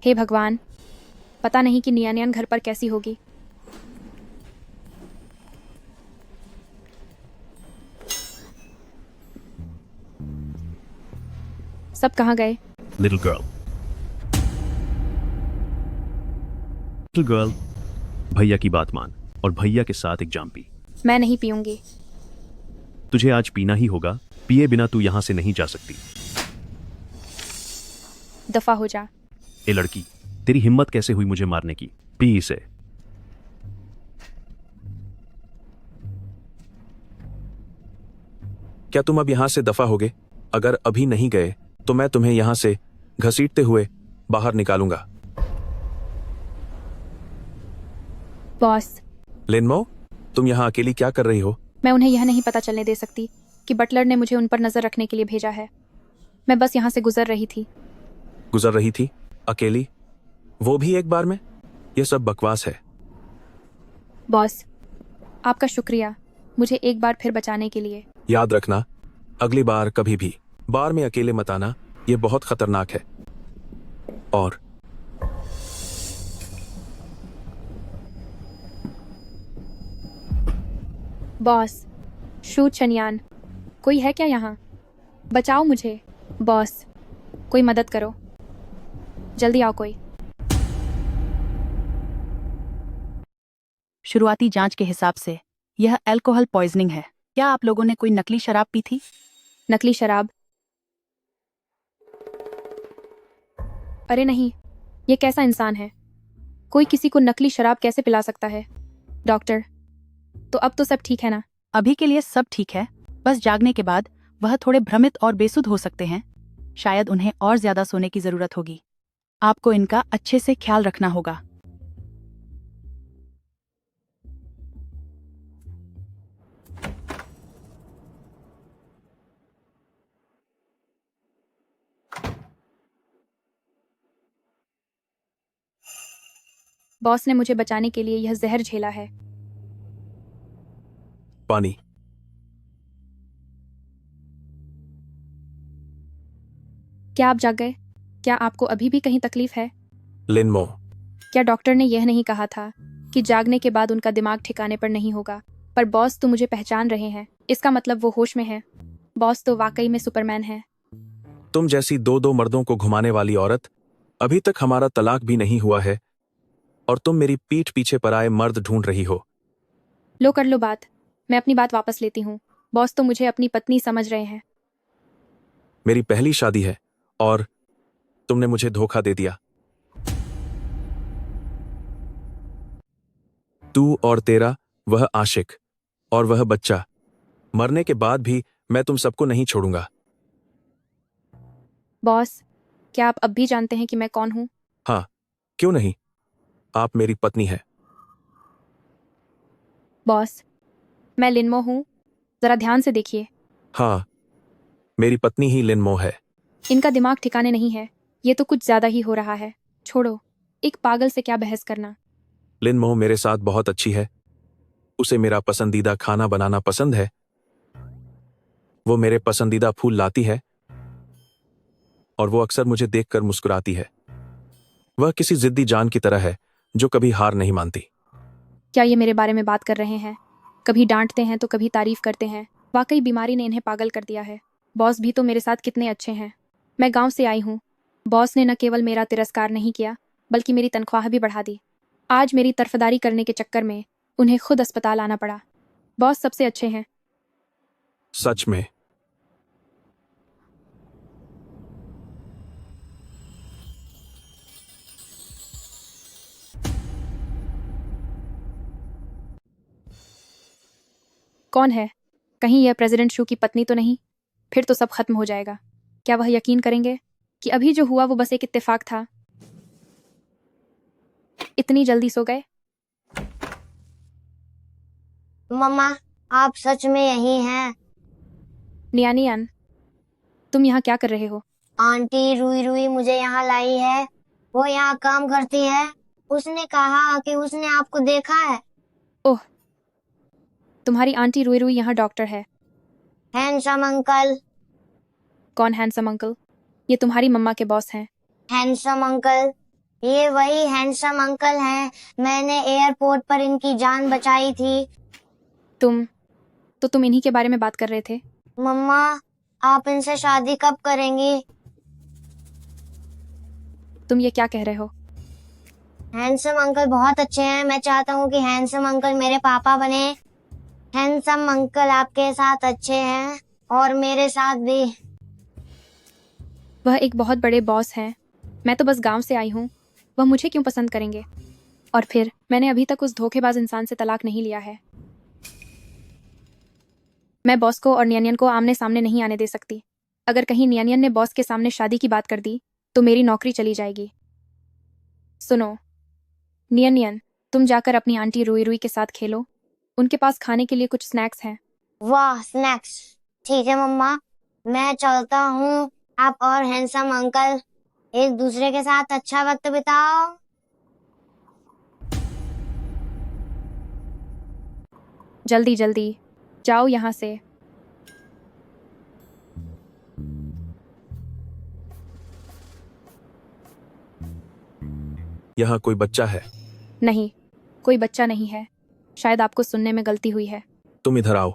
हे भगवान, पता नहीं कि नियानियन घर पर कैसी होगी। सब कहाँ गए? लिटिल गर्ल, भैया की बात मान और भैया के साथ एक जाम पी। मैं नहीं पीऊंगी। तुझे आज पीना ही होगा। पिए बिना तू यहां से नहीं जा सकती। दफा हो जा। ए लड़की, तेरी हिम्मत कैसे हुई मुझे मारने की? पी इसे। क्या तुम अब यहां से दफा होगे? अगर अभी नहीं गए तो मैं तुम्हें यहां से घसीटते हुए बाहर निकालूंगा। बॉस, लिनमो, तुम यहां अकेली क्या कर रही हो? मैं उन्हें यह नहीं पता चलने दे सकती कि बटलर ने मुझे उन पर नजर रखने के लिए भेजा है। मैं बस यहाँ से गुजर रही थी। गुजर रही थी? अकेली? वो भी एक बार में? यह सब बकवास है। बॉस, आपका शुक्रिया मुझे एक बार फिर बचाने के लिए। याद रखना, अगली बार कभी भी बार में अकेले मत आना, यह बहुत खतरनाक है। और बॉस, शू चनियान, कोई है क्या यहाँ? बचाओ मुझे बॉस, कोई मदद करो, जल्दी आओ कोई। शुरुआती जांच के हिसाब से यह अल्कोहल पॉइजनिंग है। क्या आप लोगों ने कोई नकली शराब पी थी? नकली शराब? अरे नहीं, ये कैसा इंसान है? कोई किसी को नकली शराब कैसे पिला सकता है? डॉक्टर, तो अब तो सब ठीक है ना? अभी के लिए सब ठीक है, बस जागने के बाद वह थोड़े भ्रमित और बेसुध हो सकते हैं। शायद उन्हें और ज्यादा सोने की जरूरत होगी। आपको इनका अच्छे से ख्याल रखना होगा। बॉस ने मुझे बचाने के लिए यह जहर झेला है। पानी। क्या आप जाग गए? क्या आपको अभी भी कहीं तकलीफ है? लिनमो, क्या डॉक्टर ने यह नहीं कहा था कि जागने के बाद उनका दिमाग ठिकाने पर नहीं होगा? पर बॉस तो मुझे पहचान रहे हैं, इसका मतलब वो होश में है। बॉस तो वाकई में सुपरमैन है। तुम जैसी दो दो मर्दों को घुमाने वाली औरत, अभी तक हमारा तलाक भी नहीं हुआ है और तुम मेरी पीठ पीछे पराए मर्द ढूंढ रही हो। लो कर लो बात, मैं अपनी बात वापस लेती हूँ। बॉस तो मुझे अपनी पत्नी समझ रहे हैं। मेरी पहली शादी है और तुमने मुझे धोखा दे दिया। तू और तेरा वह आशिक और वह बच्चा, मरने के बाद भी मैं तुम सबको नहीं छोड़ूंगा। बॉस, क्या आप अब भी जानते हैं कि मैं कौन हूँ? हाँ, क्यों नहीं, आप मेरी पत्नी हैं। बॉस, मैं लिनमो हूँ, जरा ध्यान से देखिए। हाँ, मेरी पत्नी ही लिनमो है। इनका दिमाग ठिकाने नहीं है, ये तो कुछ ज्यादा ही हो रहा है। छोड़ो, एक पागल से क्या बहस करना। लिनमो मेरे साथ बहुत अच्छी है, उसे मेरा पसंदीदा खाना बनाना पसंद है, वो मेरे पसंदीदा फूल लाती है और वो अक्सर मुझे देखकर मुस्कुराती है। वह किसी जिद्दी जान की तरह है जो कभी हार नहीं मानती। क्या ये मेरे बारे में बात कर रहे हैं? कभी डांटते हैं तो कभी तारीफ करते हैं। वाकई बीमारी ने इन्हें पागल कर दिया है। बॉस भी तो मेरे साथ कितने अच्छे हैं। मैं गांव से आई हूँ। बॉस ने न केवल मेरा तिरस्कार नहीं किया, बल्कि मेरी तनख्वाह भी बढ़ा दी। आज मेरी तरफदारी करने के चक्कर में उन्हें खुद अस्पताल आना पड़ा। बॉस सबसे अच्छे हैं। सच में? कौन है? कहीं यह प्रेसिडेंट शू की पत्नी तो नहीं? फिर तो सब खत्म हो जाएगा। क्या वह यकीन करेंगे कि अभी जो हुआ वो बस एक इत्तेफाक था? इतनी जल्दी सो गए? मम्मा, आप सच में यही हैं? नियानियन, तुम यहाँ क्या कर रहे हो? आंटी रुई रुई मुझे यहाँ लाई है। वो यहाँ काम करती है। उसने कहा कि उसने आपको देखा है। ओह, तुम्हारी आंटी रुई रुई यहाँ डॉक्टर है। Handsome uncle. कौन हैंडसम अंकल? ये तुम्हारी मम्मा के बॉस हैं। हैंडसम अंकल, ये वही हैंडसम अंकल हैं। मैंने एयरपोर्ट पर इनकी जान बचाई थी। तुम इन्हीं के बारे में बात कर रहे थे? मम्मा, आप इनसे शादी कब करेंगी? तुम ये क्या कह रहे हो? हैंडसम अंकल बहुत अच्छे हैं। मैं चाहता हूँ कि हैंडसम अंकल मेरे पापा बने। हैंडसम अंकल आपके साथ अच्छे हैं और मेरे साथ भी। वह एक बहुत बड़े बॉस हैं। मैं तो बस गांव से आई हूँ। वह मुझे क्यों पसंद करेंगे? और फिर मैंने अभी तक उस धोखेबाज इंसान से तलाक नहीं लिया है। मैं बॉस को और नियनियन को आमने सामने नहीं आने दे सकती। अगर कहीं नियनियन ने बॉस के सामने शादी की बात कर दी तो मेरी नौकरी चली जाएगी। सुनो नियनियन, तुम जाकर अपनी आंटी रुई रुई के साथ खेलो। उनके पास खाने के लिए कुछ स्नैक्स हैं। वाह, स्नैक्स। ठीक है मम्मा, मैं चलता हूँ। आप और हैंडसम अंकल एक दूसरे के साथ अच्छा वक्त बिताओ। जल्दी जल्दी जाओ यहाँ से। यहाँ कोई बच्चा है? नहीं, कोई बच्चा नहीं है। शायद आपको सुनने में गलती हुई है। तुम इधर आओ।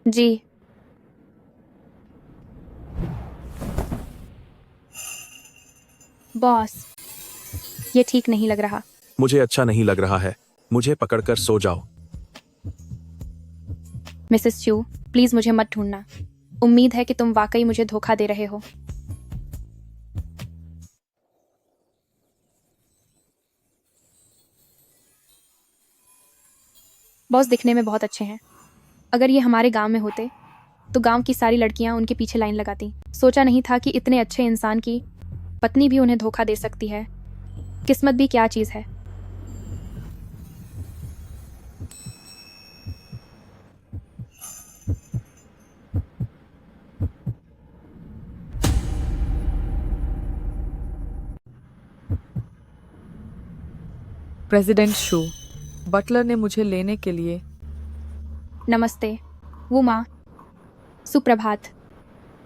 जी। बॉस, ये ठीक नहीं लग रहा। मुझे अच्छा नहीं लग रहा है। मुझे पकड़कर सो जाओ। मिसेस शू, प्लीज मुझे मत ढूंढना। उम्मीद है कि तुम वाकई मुझे धोखा दे रहे हो। बॉस दिखने में बहुत अच्छे हैं। अगर ये हमारे गांव में होते तो गांव की सारी लड़कियां उनके पीछे लाइन लगाती। सोचा नहीं था कि इतने अच्छे इंसान की पत्नी भी उन्हें धोखा दे सकती है। किस्मत भी क्या चीज़ है। प्रेसिडेंट शू, बटलर ने मुझे लेने के लिए। नमस्ते वुमा, सुप्रभात।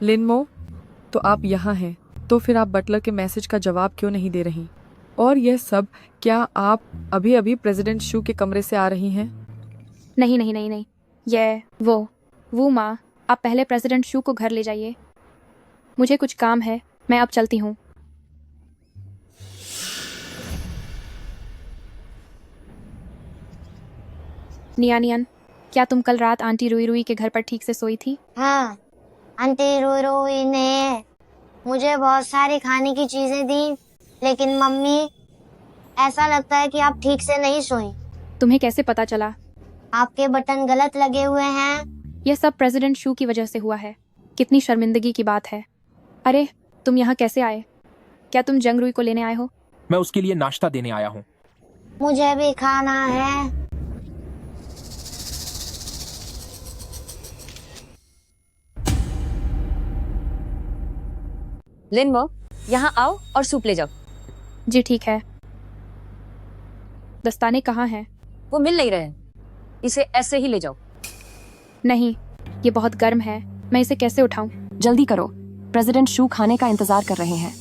लिनमो, तो आप यहाँ हैं, तो फिर आप बटलर के मैसेज का जवाब क्यों नहीं दे रही? और यह सब, क्या आप अभी अभी प्रेसिडेंट शू के कमरे से आ रही हैं? नहीं नहीं नहीं नहीं, ये वुमा, आप पहले प्रेसिडेंट शू को घर ले जाइए। मुझे कुछ काम है, मैं अब चलती हूँ। नियानियन, क्या तुम कल रात आंटी रुई रुई के घर पर ठीक से सोई थी? हाँ, आंटी रोई रोई ने मुझे बहुत सारी खाने की चीजें दी, लेकिन मम्मी, ऐसा लगता है कि आप ठीक से नहीं सोई। तुम्हें कैसे पता चला? आपके बटन गलत लगे हुए हैं। यह सब प्रेसिडेंट शू की वजह से हुआ है। कितनी शर्मिंदगी की बात है। अरे, तुम यहाँ कैसे आए? क्या तुम जंग रुई को लेने आए हो? मैं उसके लिए नाश्ता देने आया हूँ। मुझे भी खाना है। लिनमो, यहाँ आओ और सूप ले जाओ। जी ठीक है। दस्ताने कहाँ हैं? वो मिल नहीं रहे हैं, इसे ऐसे ही ले जाओ। नहीं, ये बहुत गर्म है, मैं इसे कैसे उठाऊं? जल्दी करो, प्रेसिडेंट शू खाने का इंतजार कर रहे हैं।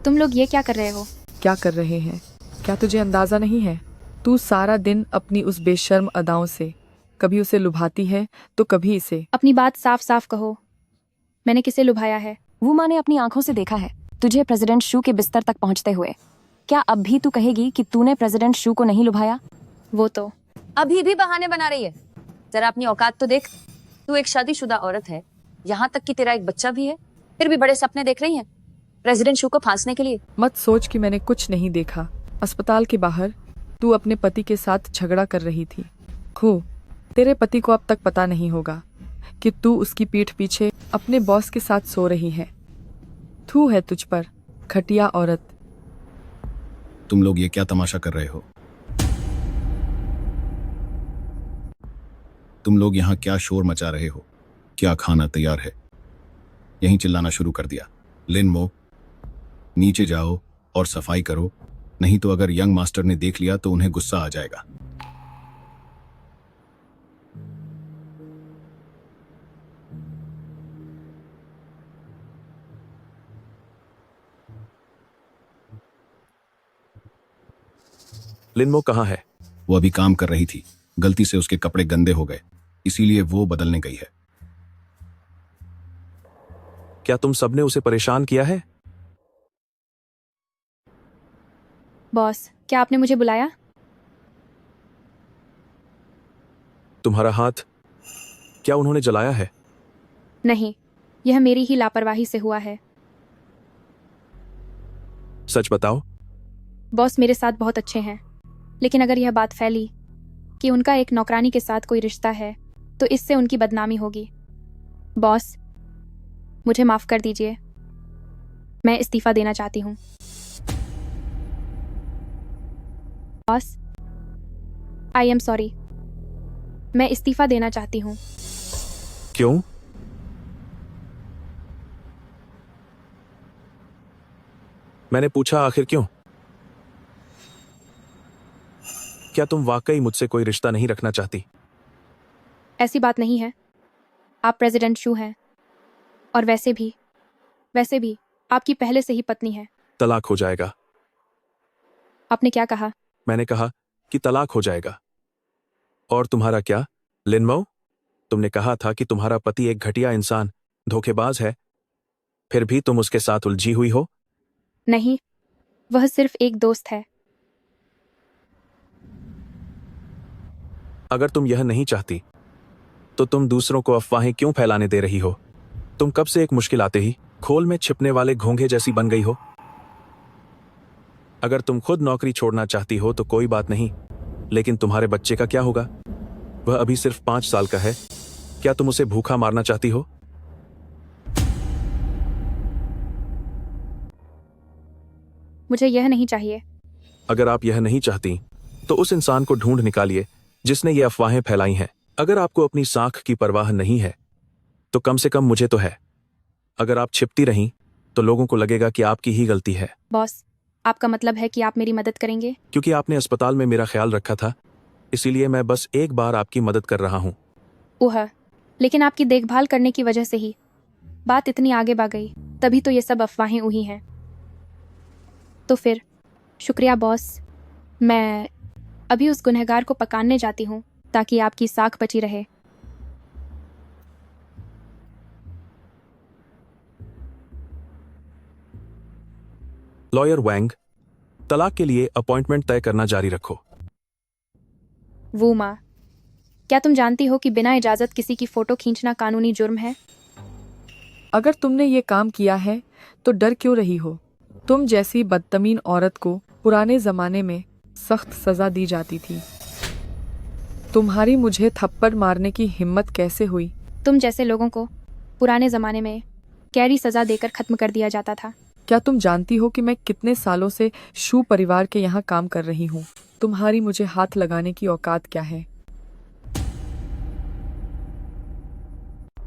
तुम लोग ये क्या कर रहे हो? क्या कर रहे हैं? क्या तुझे अंदाजा नहीं है? तू सारा दिन अपनी उस बेशर्म अदाओं से कभी उसे लुभाती है तो कभी इसे। अपनी बात साफ साफ कहो। मैंने किसे लुभाया है? वुमा ने अपनी आंखों से देखा है तुझे प्रेसिडेंट शू के बिस्तर तक पहुंचते हुए। क्या अब भी तू कहेगी कि तूने प्रेसिडेंट शू को नहीं लुभाया? वो तो अभी भी बहाने बना रही है। जरा अपनी औकात तो देख। तू एक शादीशुदा औरत है, यहाँ तक कि तेरा एक बच्चा भी है, फिर भी बड़े सपने देख रही है प्रेसिडेंट शू को फांसने के लिए। मत सोच कि मैंने कुछ नहीं देखा। अस्पताल के बाहर तू अपने पति के साथ झगड़ा कर रही थी। तेरे पति को अब तक पता नहीं होगा कि तू उसकी पीठ पीछे अपने बॉस के साथ सो रही है। थू है तुझ पर, घटिया औरत। तुम लोग ये क्या तमाशा कर रहे हो? तुम लोग यहाँ क्या शोर मचा रहे हो? क्या खाना तैयार है? यहीं चिल्लाना शुरू कर दिया। लिनमो, नीचे जाओ और सफाई करो, नहीं तो अगर यंग मास्टर ने देख लिया तो उन्हें गुस्सा आ जाएगा। लिनमो कहाँ है? वो अभी काम कर रही थी, गलती से उसके कपड़े गंदे हो गए, इसीलिए वो बदलने गई है। क्या तुम सबने उसे परेशान किया है? बॉस, क्या आपने मुझे बुलाया? तुम्हारा हाथ क्या उन्होंने जलाया है? नहीं, यह मेरी ही लापरवाही से हुआ है। सच बताओ। बॉस मेरे साथ बहुत अच्छे हैं, लेकिन अगर यह बात फैली कि उनका एक नौकरानी के साथ कोई रिश्ता है तो इससे उनकी बदनामी होगी। बॉस, मुझे माफ कर दीजिए, मैं इस्तीफा देना चाहती हूँ। Boss, I am sorry. मैं इस्तीफा देना चाहती हूँ। क्यों? मैंने पूछा आखिर क्यों? क्या तुम वाकई मुझसे कोई रिश्ता नहीं रखना चाहती? ऐसी बात नहीं है। आप प्रेसिडेंट शू हैं, और वैसे भी आपकी पहले से ही पत्नी है। तलाक हो जाएगा। आपने क्या कहा? मैंने कहा कि तलाक हो जाएगा। और तुम्हारा क्या, लिनमो? तुमने कहा था कि तुम्हारा पति एक घटिया इंसान, धोखेबाज है, फिर भी तुम उसके साथ उलझी हुई हो। नहीं, वह सिर्फ एक दोस्त है। अगर तुम यह नहीं चाहती तो तुम दूसरों को अफवाहें क्यों फैलाने दे रही हो? तुम कब से एक मुश्किल आते ही खोल में छिपने वाले घोंघे जैसी बन गई हो। अगर तुम खुद नौकरी छोड़ना चाहती हो तो कोई बात नहीं, लेकिन तुम्हारे बच्चे का क्या होगा? वह अभी सिर्फ 5 साल का है। क्या तुम उसे भूखा मारना चाहती हो? मुझे यह नहीं चाहिए। अगर आप यह नहीं चाहती तो उस इंसान को ढूंढ निकालिए जिसने ये अफवाहें फैलाई हैं। अगर आपको अपनी साख की परवाह नहीं है तो कम से कम मुझे तो है। अगर आप छिपती रहीं तो लोगों को लगेगा कि आपकी ही गलती है। बॉस, आपका मतलब है कि आप मेरी मदद करेंगे? क्योंकि आपने अस्पताल में मेरा ख्याल रखा था, इसीलिए मैं बस एक बार आपकी मदद कर रहा हूँ। ओह, लेकिन आपकी देखभाल करने की वजह से ही बात इतनी आगे बढ़ गई, तभी तो ये सब अफवाहें हुई हैं। तो फिर शुक्रिया बॉस। मैं अभी उस गुनहगार को पकाने जाती हूँ ताकि आपकी साख बची रहे। लॉयर वैंग, तलाक के लिए अपॉइंटमेंट तय करना जारी रखो। वो माँ, क्या तुम जानती हो कि बिना इजाजत किसी की फोटो खींचना कानूनी जुर्म है? अगर तुमने ये काम किया है तो डर क्यों रही हो? तुम जैसी बदतमीन औरत को पुराने जमाने में सख्त सजा दी जाती थी। तुम्हारी मुझे थप्पड़ मारने की हिम्मत कैसे हुई? तुम जैसे लोगों को पुराने जमाने में कैदी सजा देकर खत्म कर दिया जाता था। क्या तुम जानती हो कि मैं कितने सालों से शू परिवार के यहाँ काम कर रही हूँ? तुम्हारी मुझे हाथ लगाने की औकात क्या है?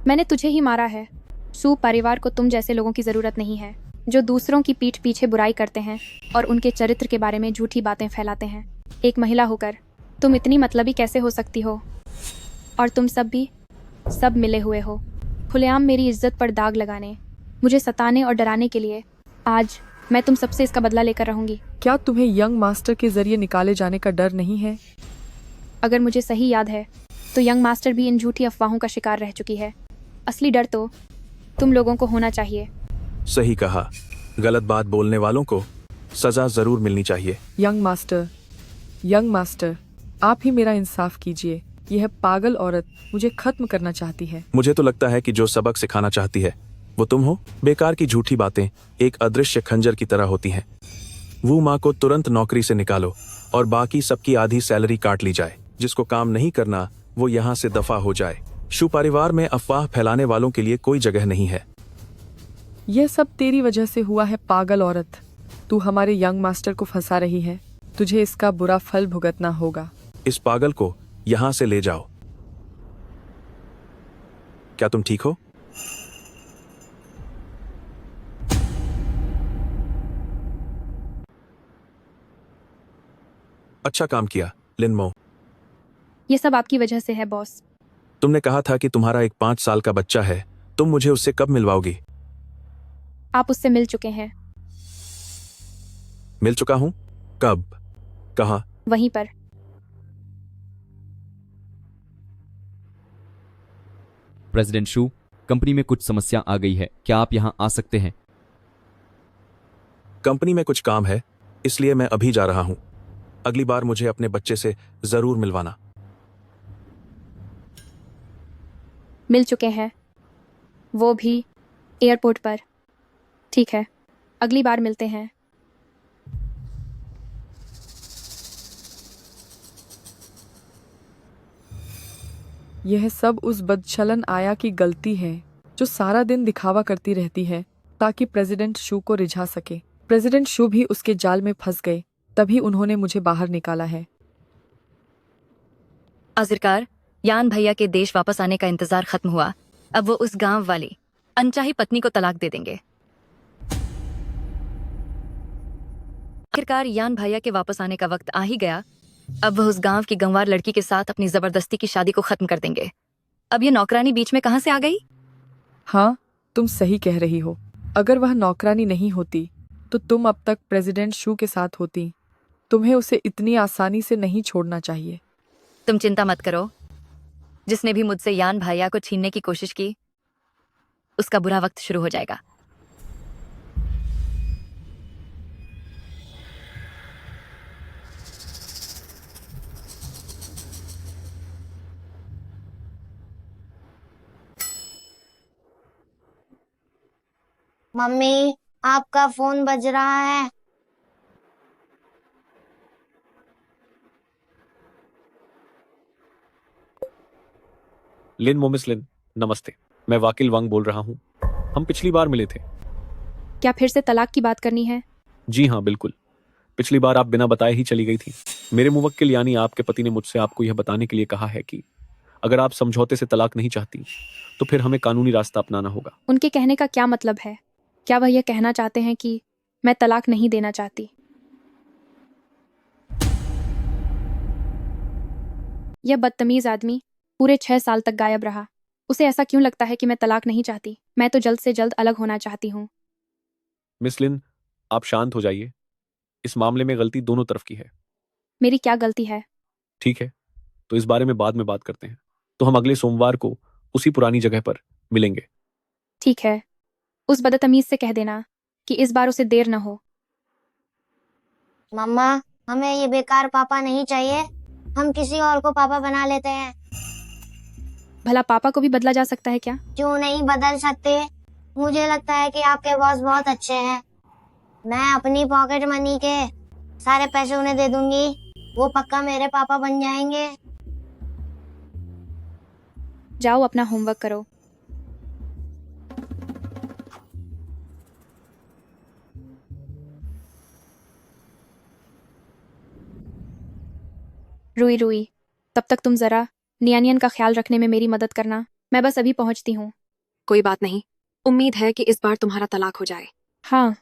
मैंने तुझे ही मारा है। शू परिवार को तुम जैसे लोगों की जरूरत नहीं है, जो दूसरों की पीठ पीछे बुराई करते हैं और उनके चरित्र के बारे में झूठी बातें फैलाते हैं। एक महिला होकर तुम इतनी मतलबी कैसे हो सकती हो? और तुम सब मिले हुए हो खुलेआम मेरी इज्जत पर दाग लगाने, मुझे सताने और डराने के लिए। आज मैं तुम सबसे इसका बदला लेकर रहूंगी। क्या तुम्हें यंग मास्टर के जरिए निकाले जाने का डर नहीं है? अगर मुझे सही याद है तो यंग मास्टर भी इन झूठी अफवाहों का शिकार रह चुकी है। असली डर तो तुम लोगों को होना चाहिए। सही कहा, गलत बात बोलने वालों को सजा जरूर मिलनी चाहिए। यंग मास्टर, आप ही मेरा इंसाफ कीजिए। यह पागल औरत मुझे खत्म करना चाहती है। मुझे तो लगता है कि जो सबक सिखाना चाहती है वो तुम हो। बेकार की झूठी बातें एक अदृश्य खंजर की तरह होती हैं। वो माँ को तुरंत नौकरी से निकालो और बाकी सबकी आधी सैलरी काट ली जाए। जिसको काम नहीं करना वो यहाँ से दफा हो जाए। शू परिवार में अफवाह फैलाने वालों के लिए कोई जगह नहीं है। यह सब तेरी वजह से हुआ है पागल औरत। तू हमारे यंग मास्टर को फंसा रही है। तुझे इसका बुरा फल भुगतना होगा। इस पागल को यहाँ से ले जाओ। क्या तुम ठीक हो? अच्छा काम किया लिनमो। ये सब आपकी वजह से है बॉस। तुमने कहा था कि तुम्हारा एक 5 साल का बच्चा है। तुम मुझे उससे कब मिलवाओगी? आप उससे मिल चुके हैं। मिल चुका हूं? कब? कहाँ? वहीं पर। प्रेसिडेंट शू, कंपनी में कुछ समस्या आ गई है, क्या आप यहाँ आ सकते हैं? कंपनी में कुछ काम है, इसलिए मैं अभी जा रहा हूं। अगली बार मुझे अपने बच्चे से जरूर मिलवाना। मिल चुके हैं, वो भी एयरपोर्ट पर। ठीक है, अगली बार मिलते हैं। यह सब उस बदचलन आया की गलती है जो सारा दिन दिखावा करती रहती है ताकि प्रेसिडेंट शू को रिझा सके। प्रेसिडेंट शू भी उसके जाल में फंस गए, तभी उन्होंने मुझे बाहर निकाला है। आखिरकार यान भैया के देश वापस आने का इंतजार खत्म हुआ। अब वो उस गांव वाली अनचाही पत्नी को तलाक दे देंगे। आखिरकार यान भैया के वापस आने का वक्त आ ही गया। अब वह उस गांव की गंवार लड़की के साथ अपनी जबरदस्ती की शादी को खत्म कर देंगे। अब ये नौकरानी बीच में कहां से आ गई? हाँ, तुम सही कह रही हो। अगर वह नौकरानी नहीं होती तो तुम अब तक प्रेसिडेंट शू के साथ होती। तुम्हें उसे इतनी आसानी से नहीं छोड़ना चाहिए। तुम चिंता मत करो। जिसने भी मुझसे यान भैया को छीनने की कोशिश की, उसका बुरा वक्त शुरू हो जाएगा। मम्मी, आपका फोन बज रहा है। लिन मोमिस लिन, नमस्ते। मैं वाकिल वांग बोल रहा हूँ। हम पिछली बार मिले थे। क्या फिर से तलाक की बात करनी है? जी हाँ, बिल्कुल। पिछली बार आप बिना बताए ही चली गई थी। मेरे मुवक्किल यानी आपके पति ने मुझसे आपको यह बताने के लिए कहा है कि अगर आप समझौते से तलाक नहीं चाहती तो फिर हमें कानूनी रास्ता अपनाना होगा। उनके कहने का क्या मतलब है? क्या वह यह कहना चाहते हैं कि मैं तलाक नहीं देना चाहती? यह बदतमीज आदमी पूरे 6 साल तक गायब रहा। उसे ऐसा क्यों लगता है कि मैं तलाक नहीं चाहती? मैं तो जल्द से जल्द अलग होना चाहती हूँ। मिस लिन, आप शांत हो जाइए। इस मामले में गलती दोनों तरफ की है। मेरी क्या गलती है? ठीक है, तो इस बारे में बाद में बात करते हैं। तो हम अगले सोमवार को उसी पुरानी जगह पर मिलेंगे। ठीक है। उस बदतमीज से कह देना कि इस बार उसे देर न हो। मम्मा, हमें ये बेकार पापा नहीं चाहिए। हम किसी और को पापा बना लेते हैं। भला पापा को भी बदला जा सकता है क्या? क्यों नहीं बदल सकते? मुझे लगता है कि आपके बॉस बहुत अच्छे हैं। मैं अपनी पॉकेट मनी के सारे पैसे उन्हें दे दूंगी। वो पक्का मेरे पापा बन जाएंगे। जाओ अपना होमवर्क करो। रुई रुई, तब तक तुम जरा नियानियन का ख्याल रखने में मेरी मदद करना। मैं बस अभी पहुंचती हूँ। कोई बात नहीं। उम्मीद है कि इस बार तुम्हारा तलाक हो जाए। हाँ।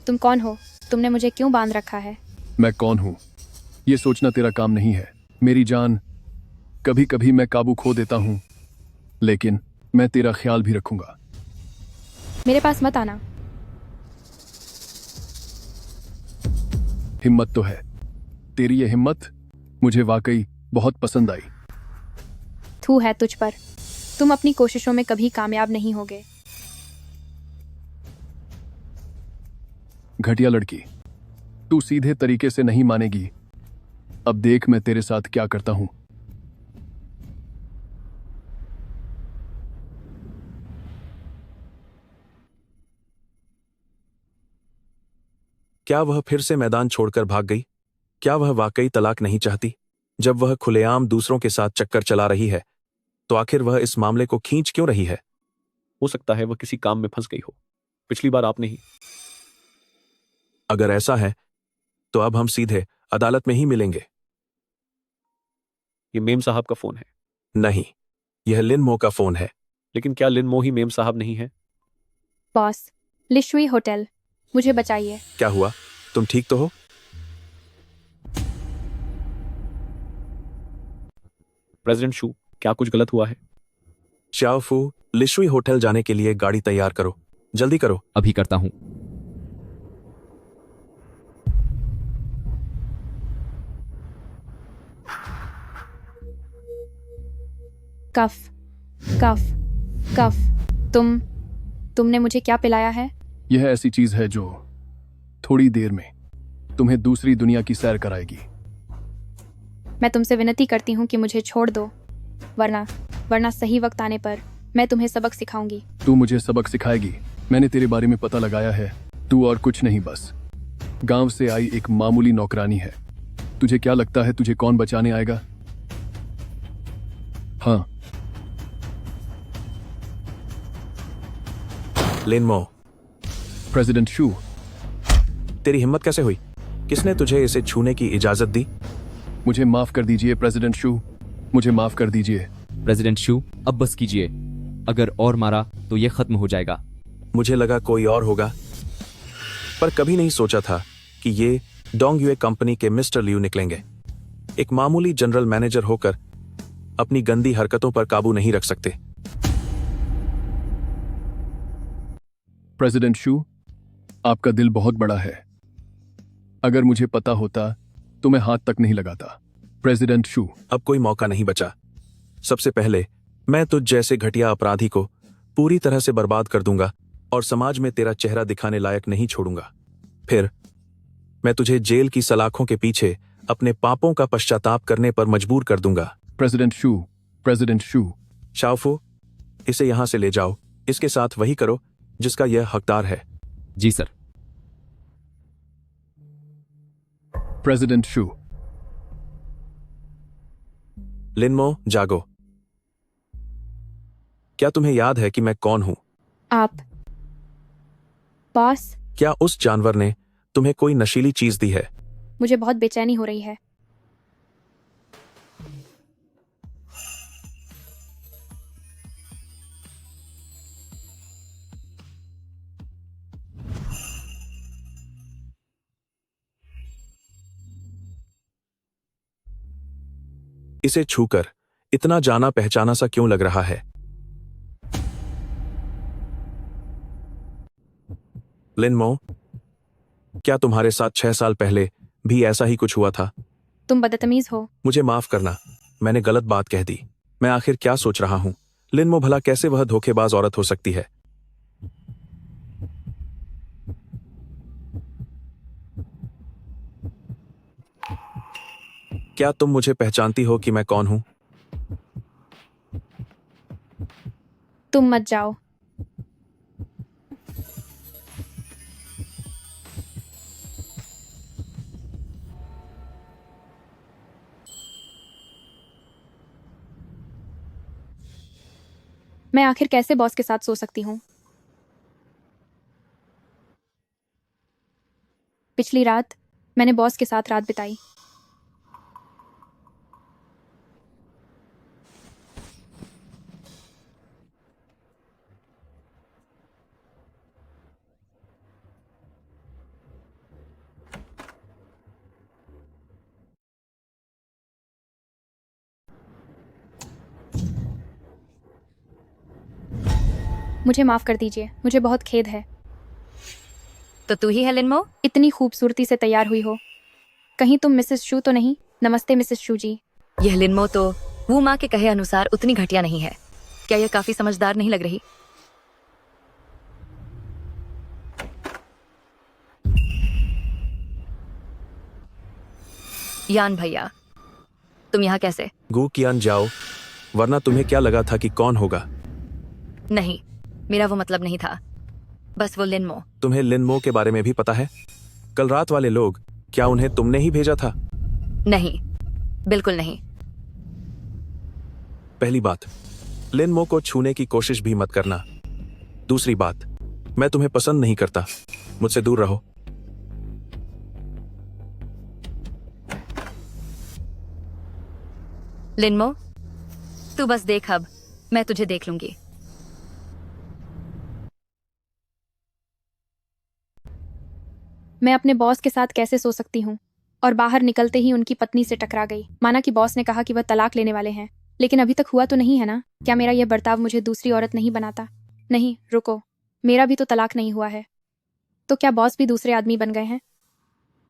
तुम कौन हो? तुमने मुझे क्यों बांध रखा है? मैं कौन हूं ये सोचना तेरा काम नहीं है मेरी जान। कभी कभी मैं काबू खो देता हूं, लेकिन मैं तेरा ख्याल भी रखूंगा। मेरे पास मत आना। हिम्मत तो है। तेरी ये हिम्मत मुझे वाकई बहुत पसंद आई। थू है तुझ पर। तुम अपनी कोशिशों में कभी कामयाब नहीं होगे। घटिया लड़की, तू सीधे तरीके से नहीं मानेगी। अब देख मैं तेरे साथ क्या करता हूं। क्या वह फिर से मैदान छोड़कर भाग गई? क्या वह वाकई तलाक नहीं चाहती? जब वह खुलेआम दूसरों के साथ चक्कर चला रही है तो आखिर वह इस मामले को खींच क्यों रही है? हो सकता है वह किसी काम में फंस गई हो। पिछली बार आपने ही। अगर ऐसा है तो अब हम सीधे अदालत में ही मिलेंगे। ये मेम साहब का फोन है। नहीं, यह लिन मो का फोन है। लेकिन क्या लिन मो ही मेम साहब नहीं है? बॉस, लिशुई होटल, मुझे बचाइए। क्या हुआ? तुम ठीक तो हो? प्रेसिडेंट शू, क्या कुछ गलत हुआ है? शाओफू, लिशुई होटल जाने के लिए गाड़ी तैयार करो। जल्दी करो। अभी करता हूं। कफ कफ कफ। तुमने मुझे क्या पिलाया है? यह ऐसी चीज है जो थोड़ी देर में तुम्हें दूसरी दुनिया की सैर कराएगी। मैं तुमसे विनती करती हूँ कि मुझे छोड़ दो, वरना सही वक्त आने पर मैं तुम्हें सबक सिखाऊंगी। तू मुझे सबक सिखाएगी? मैंने तेरे बारे में पता लगाया है। तू और कुछ नहीं, बस गांव से आई एक मामूली नौकरानी है। तुझे क्या लगता है तुझे कौन बचाने आएगा? हाँ, लिन मो, प्रेसिडेंट शू, तेरी हिम्मत कैसे हुई? किसने तुझे इसे छूने की इजाजत दी? मुझे माफ कर दीजिए प्रेसिडेंट शू, मुझे माफ कर दीजिए। प्रेसिडेंट शू, अब बस कीजिए। अगर और मारा तो ये खत्म हो जाएगा। मुझे लगा कोई और होगा, पर कभी नहीं सोचा था कि ये डोंगयुए कंपनी के मिस्टर लियू निकलेंगे। एक मामूली जनरल मैनेजर होकर अपनी गंदी हरकतों पर काबू नहीं रख सकते। प्रेसिडेंट शू, आपका दिल बहुत बड़ा है। अगर मुझे पता होता तो मैं हाथ तक नहीं लगाता। प्रेसिडेंट शू, अब कोई मौका नहीं बचा। सबसे पहले मैं तुझ जैसे घटिया अपराधी को पूरी तरह से बर्बाद कर दूंगा और समाज में तेरा चेहरा दिखाने लायक नहीं छोड़ूंगा। फिर मैं तुझे जेल की सलाखों के पीछे अपने पापों का पश्चाताप करने पर मजबूर कर दूंगा। प्रेसिडेंट शू, प्रेसिडेंट शू। शाओफू, इसे यहां से ले जाओ। इसके साथ वही करो जिसका यह हकदार है। जी सर। प्रेसिडेंट शू। लिनमो, जागो। क्या तुम्हें याद है कि मैं कौन हूं? आप बॉस? क्या उस जानवर ने तुम्हें कोई नशीली चीज दी है? मुझे बहुत बेचैनी हो रही है। इसे छूकर इतना जाना पहचाना सा क्यों लग रहा है? लिनमो, क्या तुम्हारे साथ 6 साल पहले भी ऐसा ही कुछ हुआ था? तुम बदतमीज हो। मुझे माफ करना, मैंने गलत बात कह दी। मैं आखिर क्या सोच रहा हूं? लिनमो, भला कैसे वह धोखेबाज औरत हो सकती है? क्या तुम मुझे पहचानती हो कि मैं कौन हूं? तुम मत जाओ। मैं आखिर कैसे बॉस के साथ सो सकती हूँ? पिछली रात मैंने बॉस के साथ रात बिताई। मुझे माफ कर दीजिए, मुझे बहुत खेद है। तो तू ही है लिनमो? इतनी खूबसूरती से तैयार हुई हो, कहीं तुम मिसेस शू तो नहीं? नमस्ते मिसेस शू जी। यह लिनमो तो वो माँ के कहे अनुसार उतनी घटिया नहीं है। क्या यह काफी समझदार नहीं लग रही? यान भैया, तुम यहाँ कैसे? गू कियान जाओ, वरना तुम्हें क्या लगा था कि कौन होगा? नहीं, मेरा वो मतलब नहीं था। बस वो लिनमो। तुम्हें लिनमो के बारे में भी पता है? कल रात वाले लोग, क्या उन्हें तुमने ही भेजा था? नहीं, बिल्कुल नहीं। पहली बात, लिनमो को छूने की कोशिश भी मत करना। दूसरी बात, मैं तुम्हें पसंद नहीं करता, मुझसे दूर रहो। लिनमो, तू बस देख, अब मैं तुझे देख लूंगी। मैं अपने बॉस के साथ कैसे सो सकती हूँ? और बाहर निकलते ही उनकी पत्नी से टकरा गई। माना कि बॉस ने कहा कि वह तलाक लेने वाले हैं, लेकिन अभी तक हुआ तो नहीं है ना? क्या मेरा यह बर्ताव मुझे दूसरी औरत नहीं बनाता? नहीं, रुको, मेरा भी तो तलाक नहीं हुआ है। तो क्या बॉस भी दूसरे आदमी बन गए हैं?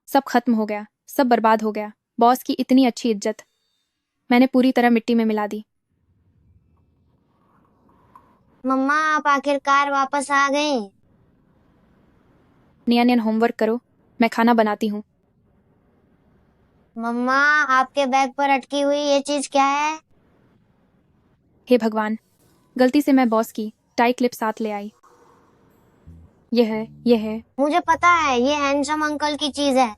सब खत्म हो गया, सब बर्बाद हो गया। बॉस की इतनी अच्छी इज्जत मैंने पूरी तरह मिट्टी में मिला दी। मम्मा, आप आखिरकार वापस आ गए। नियन होमवर्क करो, मैं खाना बनाती हूँ। मम्मा, आपके बैग पर अटकी हुई ये चीज क्या है? हे भगवान, गलती से मैं बॉस की टाई क्लिप साथ ले आई। यह है। मुझे पता है, ये हैंडसम अंकल की चीज है।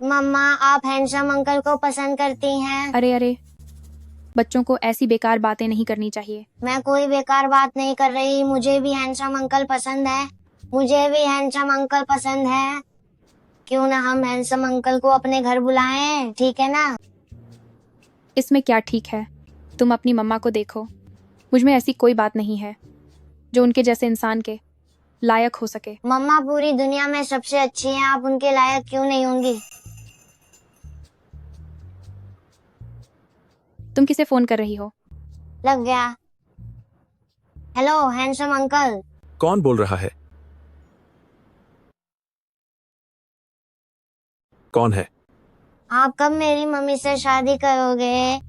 मम्मा, आप हैंडसम अंकल को पसंद करती हैं? अरे, बच्चों को ऐसी बेकार बातें नहीं करनी चाहिए। मैं कोई बेकार बात नहीं कर रही, मुझे भी हैंडसम अंकल पसंद है। मुझे भी हैंडसम अंकल पसंद है। क्यों ना हम हैंडसम अंकल को अपने घर बुलाएं, ठीक है ना? इसमें क्या ठीक है? तुम अपनी मम्मा को देखो। मुझ में ऐसी कोई बात नहीं है जो उनके जैसे इंसान के लायक हो सके। मम्मा पूरी दुनिया में सबसे अच्छी हैं, आप उनके लायक क्यों नहीं होंगी? तुम किसे फोन कर रही हो? लग गया। Hello handsome uncle. कौन बोल रहा है? कौन है? आप कब मेरी मम्मी से शादी करोगे?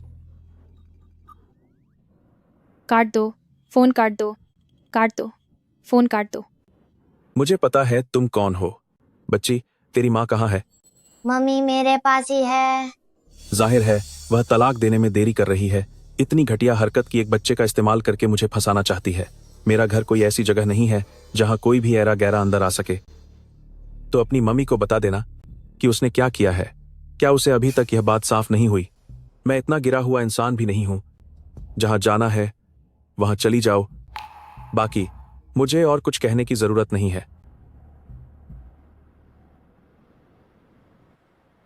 काट दो फोन, काट दो, काट दो फोन, काट दो। मुझे पता है तुम कौन हो। बच्ची, तेरी माँ कहाँ है? मम्मी मेरे पास ही है। जाहिर है वह तलाक देने में देरी कर रही है। इतनी घटिया हरकत की एक बच्चे का इस्तेमाल करके मुझे फंसाना चाहती है। मेरा घर कोई ऐसी जगह नहीं है जहां कोई भी ऐरा गैरा अंदर आ सके। तो अपनी मम्मी को बता देना कि उसने क्या किया है। क्या उसे अभी तक यह बात साफ नहीं हुई? मैं इतना गिरा हुआ इंसान भी नहीं हूं। जहां जाना है वहां चली जाओ। बाकी मुझे और कुछ कहने की जरूरत नहीं है।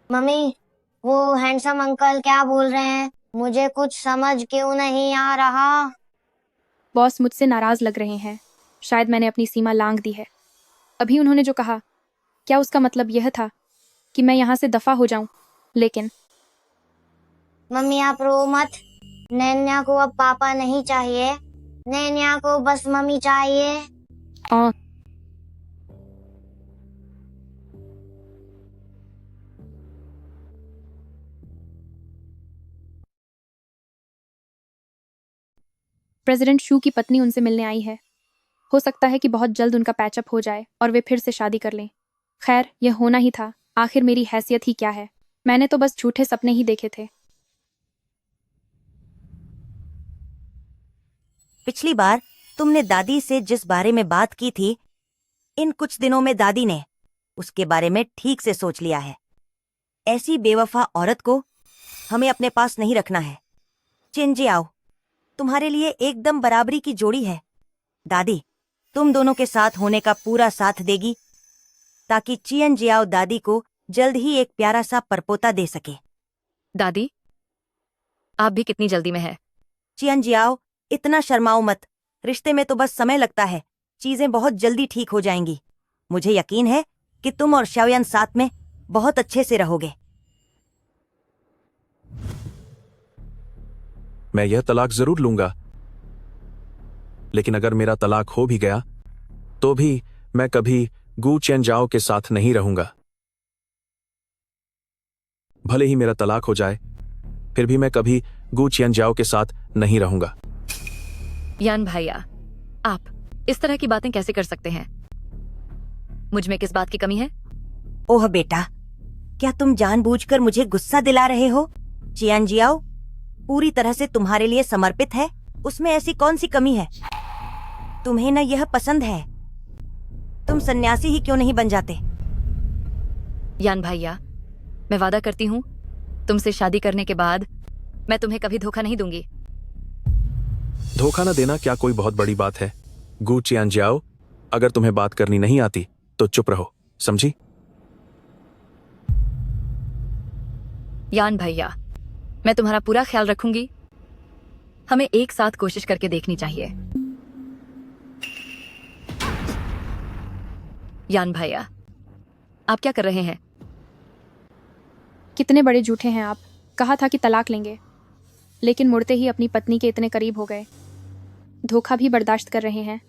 मम्मी वो हैंडसम अंकल क्या बोल रहे हैं? मुझे कुछ समझ क्यों नहीं आ रहा। बॉस मुझसे नाराज लग रहे हैं। शायद मैंने अपनी सीमा लांघ दी है। अभी उन्होंने जो कहा, क्या उसका मतलब यह था कि मैं यहाँ से दफा हो जाऊं? लेकिन मम्मी आप रो मत। नैन्या को अब पापा नहीं चाहिए, नैन्या को बस मम्मी चाहिए। प्रेसिडेंट शू की पत्नी उनसे मिलने आई है। हो सकता है कि बहुत जल्द उनका पैचअप हो जाए और वे फिर से शादी कर लें। खैर, यह होना ही था। आखिर मेरी हैसियत ही क्या है? मैंने तो बस झूठे सपने ही देखे थे। पिछली बार तुमने दादी से जिस बारे में बात की थी, इन कुछ दिनों में दादी ने उसके बारे में ठीक से सोच लिया है। ऐसी बेवफा औरत को हमें अपने पास नहीं रखना है। चिंजियाओ तुम्हारे लिए एकदम बराबरी की जोड़ी है। दादी तुम दोनों के साथ होने का पूरा साथ देगी ताकि चियनजियाओ दादी को जल्द ही एक प्यारा सा परपोता दे सके। दादी, आप भी कितनी जल्दी में है? चियनजियाओ इतना शर्माओ मत। रिश्ते में तो बस समय लगता है। चीजें बहुत जल्दी ठीक हो जाएंगी। मुझे यकीन है कि तुम और शाओयान साथ में बहुत अच्छे से रहोगे। मैं यह तलाक जरूर लूंगा, लेकिन अगर मेरा तलाक हो भी गया तो भी मैं कभी गू चेनजाओ के साथ नहीं रहूंगा। भले ही मेरा तलाक हो जाए, फिर भी मैं कभी गू चेनजाओ के साथ नहीं रहूंगा। यान भैया, आप इस तरह की बातें कैसे कर सकते हैं? मुझ में किस बात की कमी है? ओह बेटा, क्या तुम जानबूझकर मुझे गुस्सा दिला रहे हो? चियनजियाओ पूरी तरह से तुम्हारे लिए समर्पित है। उसमें ऐसी कौन सी कमी है? तुम्हें न यह पसंद है? तुम सन्यासी ही क्यों नहीं बन जाते? यान भैया, मैं वादा करती हूँ तुमसे शादी करने के बाद मैं तुम्हें कभी धोखा नहीं दूंगी। धोखा न देना क्या कोई बहुत बड़ी बात है? गू चियनजियाओ, अगर तुम्हें बात करनी नहीं आती तो चुप रहो, समझी? यान भैया, मैं तुम्हारा पूरा ख्याल रखूंगी। हमें एक साथ कोशिश करके देखनी चाहिए। यान भैया, आप क्या कर रहे हैं? कितने बड़े झूठे हैं आप। कहा था कि तलाक लेंगे, लेकिन मुड़ते ही अपनी पत्नी के इतने करीब हो गए। धोखा भी बर्दाश्त कर रहे हैं।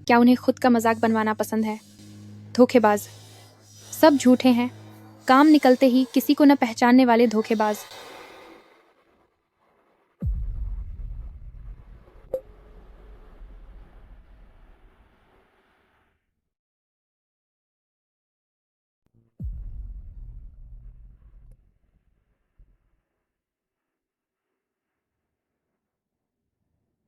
क्या उन्हें खुद का मजाक बनवाना पसंद है? धोखेबाज, सब झूठे हैं। काम निकलते ही किसी को न पहचानने वाले धोखेबाज।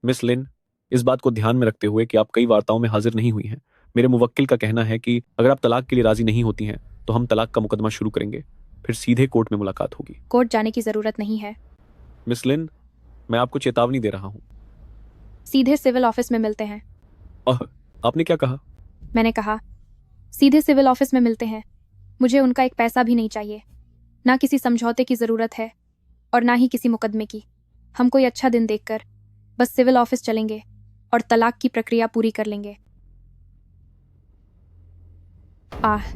मिस लिन, इस बात को ध्यान में रखते हुए कि आप कई वार्ताओं में हाजिर नहीं हुई हैं, मेरे मुवक्किल का कहना है कि अगर आप तलाक के लिए राजी नहीं होती हैं तो हम तलाक का मुकदमा शुरू करेंगे। फिर सीधे कोर्ट में मुलाकात होगी। कोर्ट जाने की जरूरत नहीं है। मिस लिन, मैं आपको चेतावनी दे रहा हूं। सीधे सिविल ऑफिस में मिलते हैं। आपने क्या कहा? मैंने कहा, सीधे सिविल ऑफिस में मिलते हैं। मुझे उनका एक पैसा भी नहीं चाहिए। ना किसी समझौते की ज़रूरत है और ना ही किसी मुकदमे की। हम कोई अच्छा दिन देखकर बस सिविल ऑफिस चलेंगे और तलाक की प्रक्रिया पूरी कर लेंगे। आह,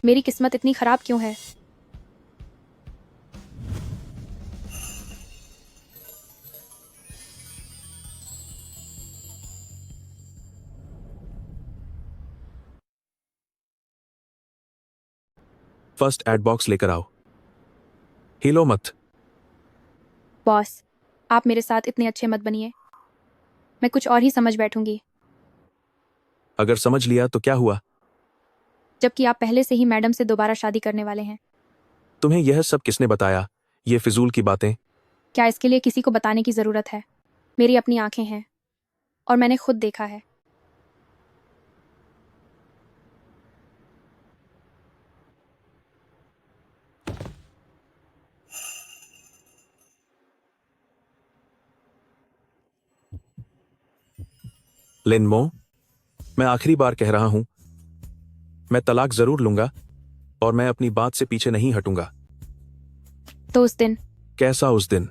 मेरी किस्मत इतनी खराब क्यों है? फर्स्ट एड बॉक्स लेकर आओ। हिलो मत। बॉस, आप मेरे साथ इतने अच्छे मत बनिए। मैं कुछ और ही समझ बैठूंगी। अगर समझ लिया तो क्या हुआ? जबकि आप पहले से ही मैडम से दोबारा शादी करने वाले हैं। तुम्हें यह सब किसने बताया? ये फिजूल की बातें। क्या इसके लिए किसी को बताने की ज़रूरत है? मेरी अपनी आंखें हैं और मैंने खुद देखा है। लिनमो, मैं आखिरी बार कह रहा हूं, मैं तलाक जरूर लूंगा और मैं अपनी बात से पीछे नहीं हटूंगा। तो उस दिन? कैसा उस दिन?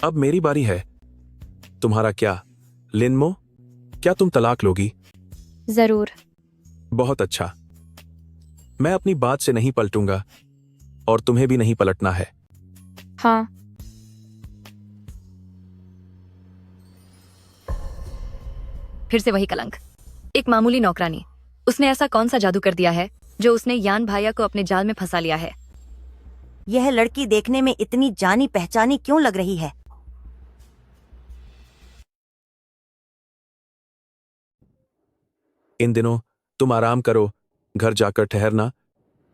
अब मेरी बारी है। तुम्हारा क्या, लिनमो? क्या तुम तलाक लोगी? जरूर। बहुत अच्छा। मैं अपनी बात से नहीं पलटूंगा और तुम्हें भी नहीं पलटना है। हाँ। फिर से वही कलंक। एक मामूली नौकरानी, उसने ऐसा कौन सा जादू कर दिया है जो उसने यान भाया को अपने जाल में फंसा लिया है? यह लड़की देखने में इतनी जानी पहचानी क्यों लग रही है? इन दिनों तुम आराम करो, घर जाकर ठहरना।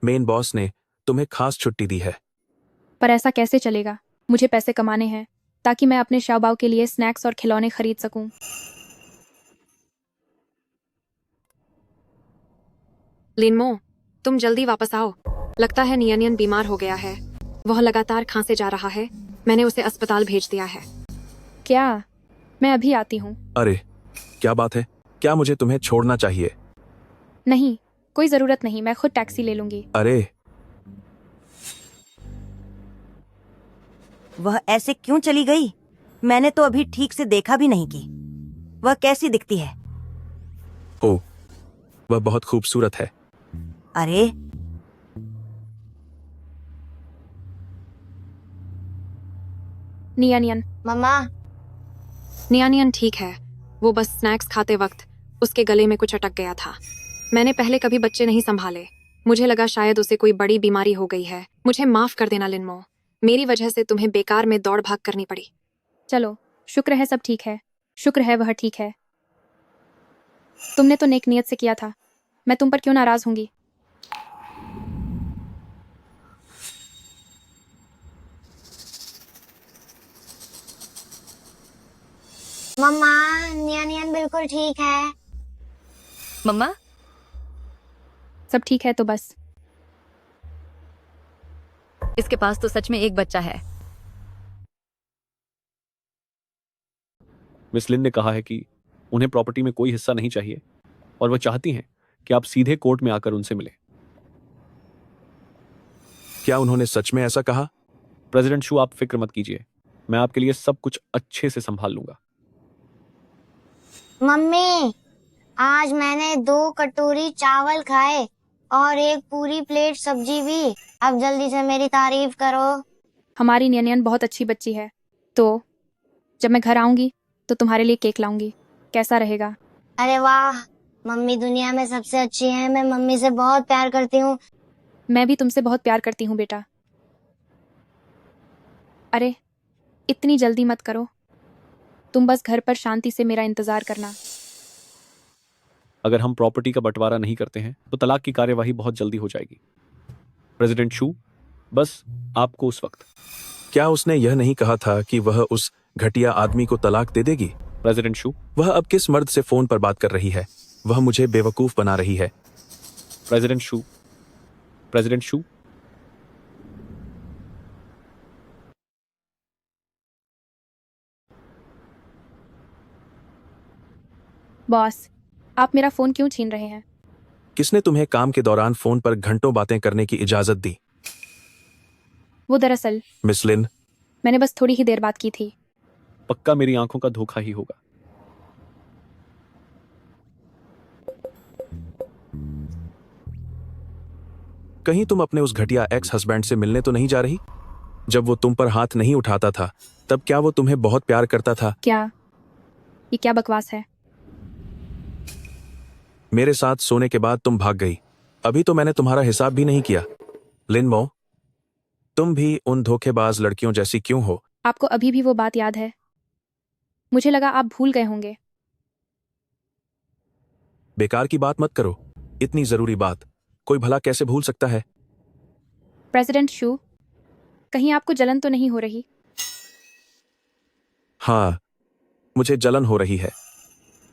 मेन बॉस ने तुम्हें खास छुट्टी दी है। पर ऐसा कैसे चलेगा? मुझे पैसे कमाने हैं ताकि मैं अपने शाओबाओ के लिए स्नैक्स और खिलौने खरीद सकूं। लिनमो, तुम जल्दी वापस आओ। लगता है नियनियन बीमार हो गया है। वह लगातार खांसे जा रहा है। मैंने उसे अस्पताल भेज दिया है। क्या? मैं अभी आती हूँ। अरे, क्या बात है? क्या मुझे तुम्हें छोड़ना चाहिए? नहीं, कोई जरूरत नहीं, मैं खुद टैक्सी ले लूंगी। अरे, वह ऐसे क्यों चली गई? मैंने तो अभी ठीक से देखा भी नहीं की। वह कैसी दिखती है? ओ, वह बहुत खूबसूरत है। अरे, नियनियन। मम्मा। नियनियन ठीक है। वो बस स्नैक्स खाते वक्त उसके गले में कुछ अटक गया था। मैंने पहले कभी बच्चे नहीं संभाले। मुझे लगा शायद उसे कोई बड़ी बीमारी हो गई है। मुझे माफ कर देना लिनमो। मेरी वजह से तुम्हें बेकार में दौड़ भाग करनी पड़ी। चलो, शुक्र है सब ठीक है। शुक्र है वह ठीक है। तुमने तो नेक नियत से किया था। मैं तुम पर क्यों नाराज होंगी? मम्मा, नियन बिल्कुल ठीक है। मम्मा, सब ठीक है तो बस। इसके पास तो सच में एक बच्चा है। मिस लिन ने कहा है कि उन्हें प्रॉपर्टी में कोई हिस्सा नहीं चाहिए और वह चाहती हैं कि आप सीधे कोर्ट में आकर उनसे मिलें। क्या उन्होंने सच में ऐसा कहा? प्रेसिडेंट शू, आप फिक्र मत कीजिए। मैं आपके लिए सब कुछ अच्छे से संभाल लूंगा। मम्मी, आज मैंने 2 कटोरी चावल खाए और 1 पूरी प्लेट सब्जी भी। अब जल्दी से मेरी तारीफ करो। हमारी नियनियन बहुत अच्छी बच्ची है। तो जब मैं घर आऊंगी तो तुम्हारे लिए केक लाऊंगी। कैसा रहेगा? अरे वाह, मम्मी दुनिया में सबसे अच्छी है। मैं मम्मी से बहुत प्यार करती हूँ। मैं भी तुमसे बहुत प्यार करती हूँ बेटा। अरे, इतनी जल्दी मत करो। तुम बस घर पर शांति से मेरा इंतजार करना। अगर हम प्रॉपर्टी का बंटवारा नहीं करते हैं तो तलाक की कार्यवाही बहुत जल्दी हो जाएगी। प्रेसिडेंट शू, बस आपको उस वक्त। क्या उसने यह नहीं कहा था कि वह उस घटिया आदमी को तलाक दे देगी? प्रेसिडेंट शू, वह अब किस मर्द से फोन पर बात कर रही है? वह मुझे बेवकूफ बना रही है। प्रेसिडेंट शू, प्रेसिडेंट शू। बॉस, आप मेरा फोन क्यों छीन रहे हैं? किसने तुम्हें काम के दौरान फोन पर घंटों बातें करने की इजाजत दी? वो दरअसल मिस लिन, मैंने बस थोड़ी ही देर बात की थी। पक्का मेरी आंखों का धोखा ही होगा। कहीं तुम अपने उस घटिया एक्स हस्बैंड से मिलने तो नहीं जा रही? जब वो तुम पर हाथ नहीं उठाता था तब क्या वो तुम्हें बहुत प्यार करता था? क्या ये क्या बकवास है? मेरे साथ सोने के बाद तुम भाग गई। अभी तो मैंने तुम्हारा हिसाब भी नहीं किया। लिन मो, तुम भी उन धोखेबाज लड़कियों जैसी क्यों हो? आपको अभी भी वो बात याद है? मुझे लगा आप भूल गए होंगे। बेकार की बात मत करो। इतनी जरूरी बात कोई भला कैसे भूल सकता है? प्रेसिडेंट शू, कहीं आपको जलन तो नहीं हो रही? हाँ, मुझे जलन हो रही है।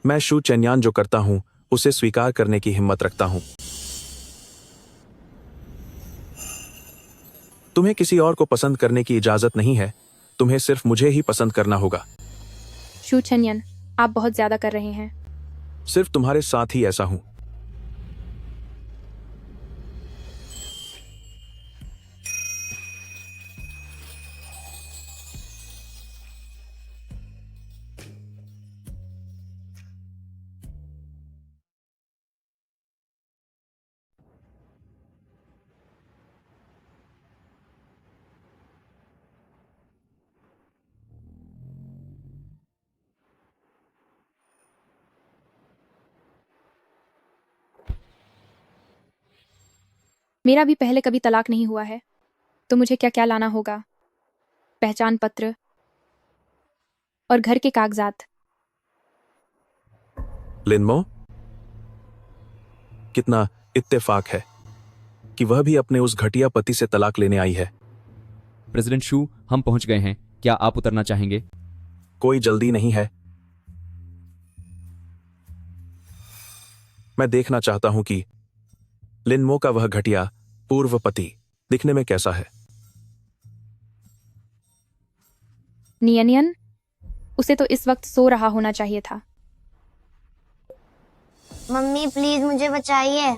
मैं शू चेन्यान जो करता हूं उसे स्वीकार करने की हिम्मत रखता हूं। तुम्हें किसी और को पसंद करने की इजाजत नहीं है। तुम्हें सिर्फ मुझे ही पसंद करना होगा। शू चेन्यान, आप बहुत ज्यादा कर रहे हैं। सिर्फ तुम्हारे साथ ही ऐसा हूं। मेरा भी पहले कभी तलाक नहीं हुआ है, तो मुझे क्या क्या लाना होगा? पहचान पत्र और घर के कागजात। लिनमो, कितना इत्तेफाक है कि वह भी अपने उस घटिया पति से तलाक लेने आई है। प्रेसिडेंट शू, हम पहुंच गए हैं। क्या आप उतरना चाहेंगे? कोई जल्दी नहीं है। मैं देखना चाहता हूं कि लिनमो का वह घटिया पूर्व पति दिखने में कैसा है। नियनियन, उसे तो इस वक्त सो रहा होना चाहिए था। मम्मी प्लीज मुझे बचाइए।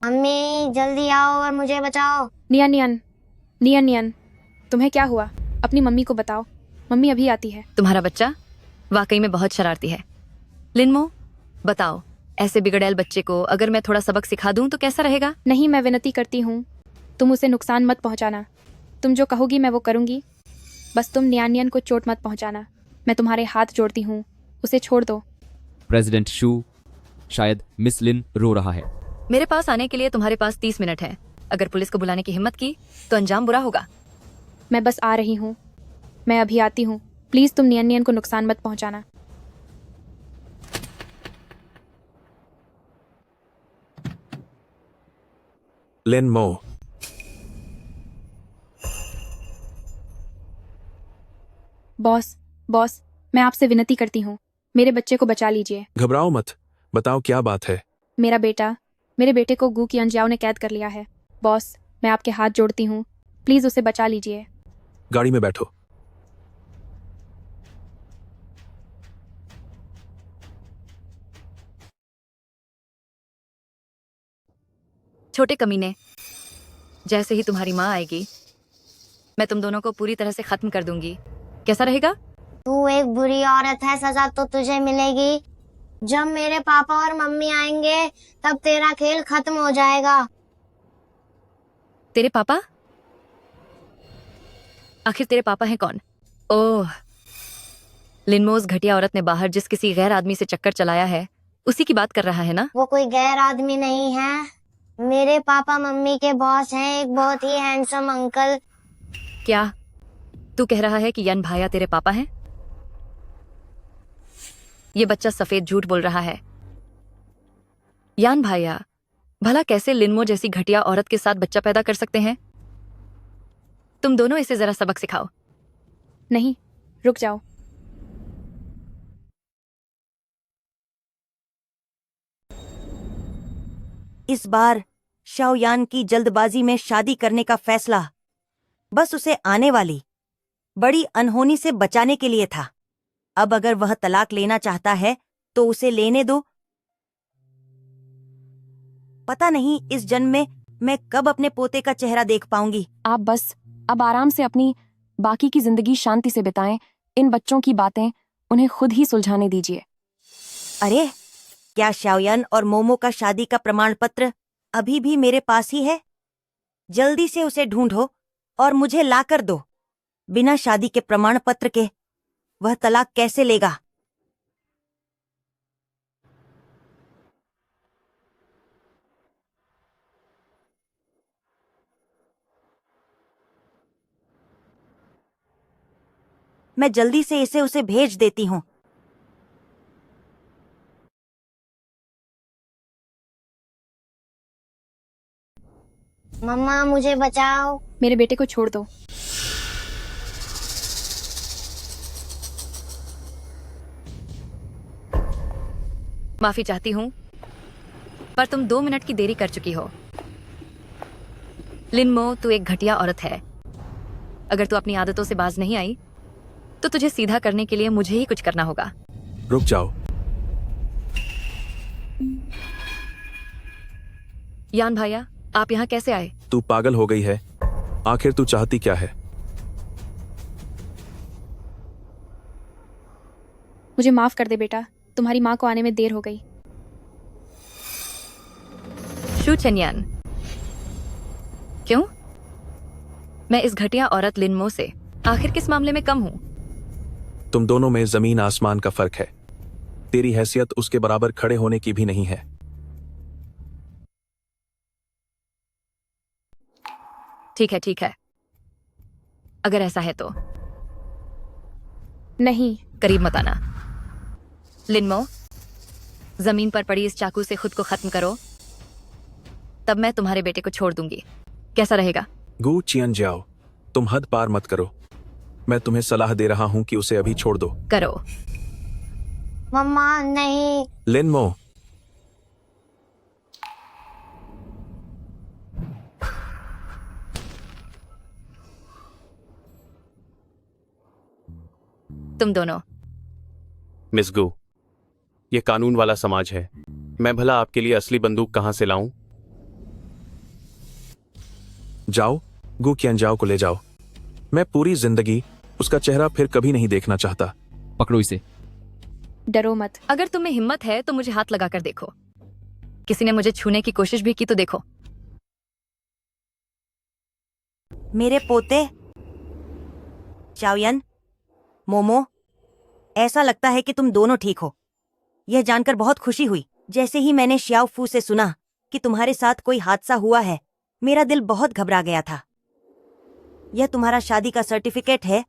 मम्मी जल्दी आओ और मुझे बचाओ। नियनियन, नियनियन, तुम्हें क्या हुआ? अपनी मम्मी को बताओ। मम्मी अभी आती है। तुम्हारा बच्चा वाकई में बहुत शरारती है। लिनमो, बताओ, ऐसे बिगड़ैल बच्चे को अगर मैं थोड़ा सबक सिखा दूं तो कैसा रहेगा? नहीं, मैं विनती करती हूँ, तुम उसे नुकसान मत पहुंचाना। तुम जो कहोगी मैं वो करूंगी। बस तुम नियनियन को चोट मत पहुंचाना। मैं तुम्हारे हाथ जोड़ती हूँ, उसे छोड़ दो। प्रेसिडेंट शू, शायद मिस लिन रो रहा है। मेरे पास आने के लिए तुम्हारे पास 30 मिनट है। अगर पुलिस को बुलाने की हिम्मत की तो अंजाम बुरा होगा। मैं बस आ रही हूँ, मैं अभी आती हूँ। प्लीज तुम नियनियन को नुकसान मत पहुंचाना। लिनमो, बॉस, बॉस, मैं आपसे विनती करती हूँ, मेरे बच्चे को बचा लीजिए। घबराओ मत। बताओ क्या बात है? मेरे बेटे को गू की अंजियाओं ने कैद कर लिया है। बॉस, मैं आपके हाथ जोड़ती हूँ, प्लीज उसे बचा लीजिए। गाड़ी में बैठो। छोटे कमीने, जैसे ही तुम्हारी माँ आएगी मैं तुम दोनों को पूरी तरह से खत्म कर दूंगी। कैसा रहेगा? तू एक बुरी औरत है, सजा तो तुझे मिलेगी। जब मेरे पापा और मम्मी आएंगे तब तेरा खेल खत्म हो जाएगा। तेरे पापा? आखिर तेरे पापा हैं कौन? ओह, लिनमो उस घटिया औरत ने बाहर जिस किसी गैर आदमी से चक्कर चलाया है उसी की बात कर रहा है ना? वो कोई गैर आदमी नहीं है। मेरे पापा मम्मी के बॉस हैं, एक बहुत ही हैंडसम अंकल। क्या तू कह रहा है कि यन भाया तेरे पापा हैं? ये बच्चा सफेद झूठ बोल रहा है। यान भाया भला कैसे लिनमो जैसी घटिया औरत के साथ बच्चा पैदा कर सकते हैं? तुम दोनों इसे जरा सबक सिखाओ। नहीं, रुक जाओ। इस बार शाओयान की जल्दबाजी में शादी करने का फैसला बस उसे आने वाली बड़ी अनहोनी से बचाने के लिए था। अब अगर वह तलाक लेना चाहता है तो उसे लेने दो। पता नहीं इस जन्म में मैं कब अपने पोते का चेहरा देख पाऊंगी। आप बस अब आराम से अपनी बाकी की जिंदगी शांति से बिताएं। इन बच्चों की बातें उन्हें खुद ही सुलझाने दीजिए। अरे, क्या शाओयन और मोमो का शादी का प्रमाण पत्र अभी भी मेरे पास ही है? जल्दी से उसे ढूंढो और मुझे ला कर दो। बिना शादी के प्रमाण पत्र के वह तलाक कैसे लेगा? मैं जल्दी से इसे उसे भेज देती हूँ। मम्मा मुझे बचाओ। मेरे बेटे को छोड़ दो। माफी चाहती हूँ, पर तुम 2 मिनट की देरी कर चुकी हो। लिनमो, तू एक घटिया औरत है। अगर तू अपनी आदतों से बाज नहीं आई तो तुझे सीधा करने के लिए मुझे ही कुछ करना होगा। रुक जाओ। यान भैया, आप यहाँ कैसे आए? तू पागल हो गई है? आखिर तू चाहती क्या है? मुझे माफ कर दे बेटा, तुम्हारी माँ को आने में देर हो गई। शू चेन्यान, क्यों? मैं इस घटिया औरत लिनमो से आखिर किस मामले में कम हूं? तुम दोनों में जमीन आसमान का फर्क है। तेरी हैसियत उसके बराबर खड़े होने की भी नहीं है। ठीक है, ठीक है, अगर ऐसा है तो। नहीं, करीब मत आना। लिनमो, जमीन पर पड़ी इस चाकू से खुद को खत्म करो, तब मैं तुम्हारे बेटे को छोड़ दूंगी। कैसा रहेगा? गू चियन जाओ, तुम हद पार मत करो। मैं तुम्हें सलाह दे रहा हूं कि उसे अभी छोड़ दो। करो। मम्मा नहीं। लिनमो, तुम दोनों। मिस गू, ये कानून वाला समाज है। मैं भला आपके लिए असली बंदूक कहां से लाऊं? जाओ, गू कियनजाओ को ले जाओ। मैं पूरी जिंदगी उसका चेहरा फिर कभी नहीं देखना चाहता। पकड़ो इसे। डरो मत। अगर तुम में हिम्मत है तो मुझे हाथ लगाकर देखो। किसी ने मुझे छूने की कोशिश भी की तो देखो। मेरे पोते शाओयन, मोमो, ऐसा लगता है कि तुम दोनों ठीक हो। यह जानकर बहुत खुशी हुई। जैसे ही मैंने श्याओ फू से सुना कि तुम्हारे साथ कोई हादसा हुआ है, मेरा दिल बहुत घबरा गया था। यह तुम्हारा शादी का सर्टिफिकेट है,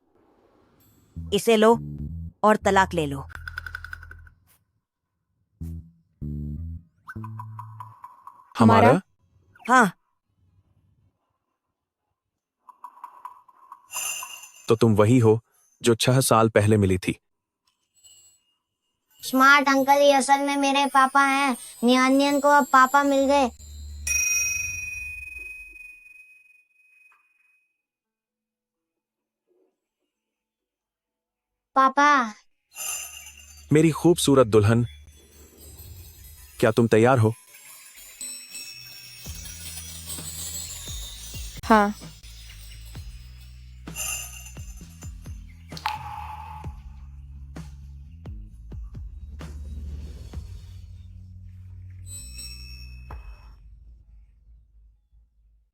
इसे लो और तलाक ले लो। हमारा? हाँ। तो तुम वही हो जो 6 साल पहले मिली थी। स्मार्ट अंकल, ये असल में मेरे पापा हैं। नियानियन को अब पापा मिल गए। पापा। मेरी खूबसूरत दुल्हन, क्या तुम तैयार हो? हाँ।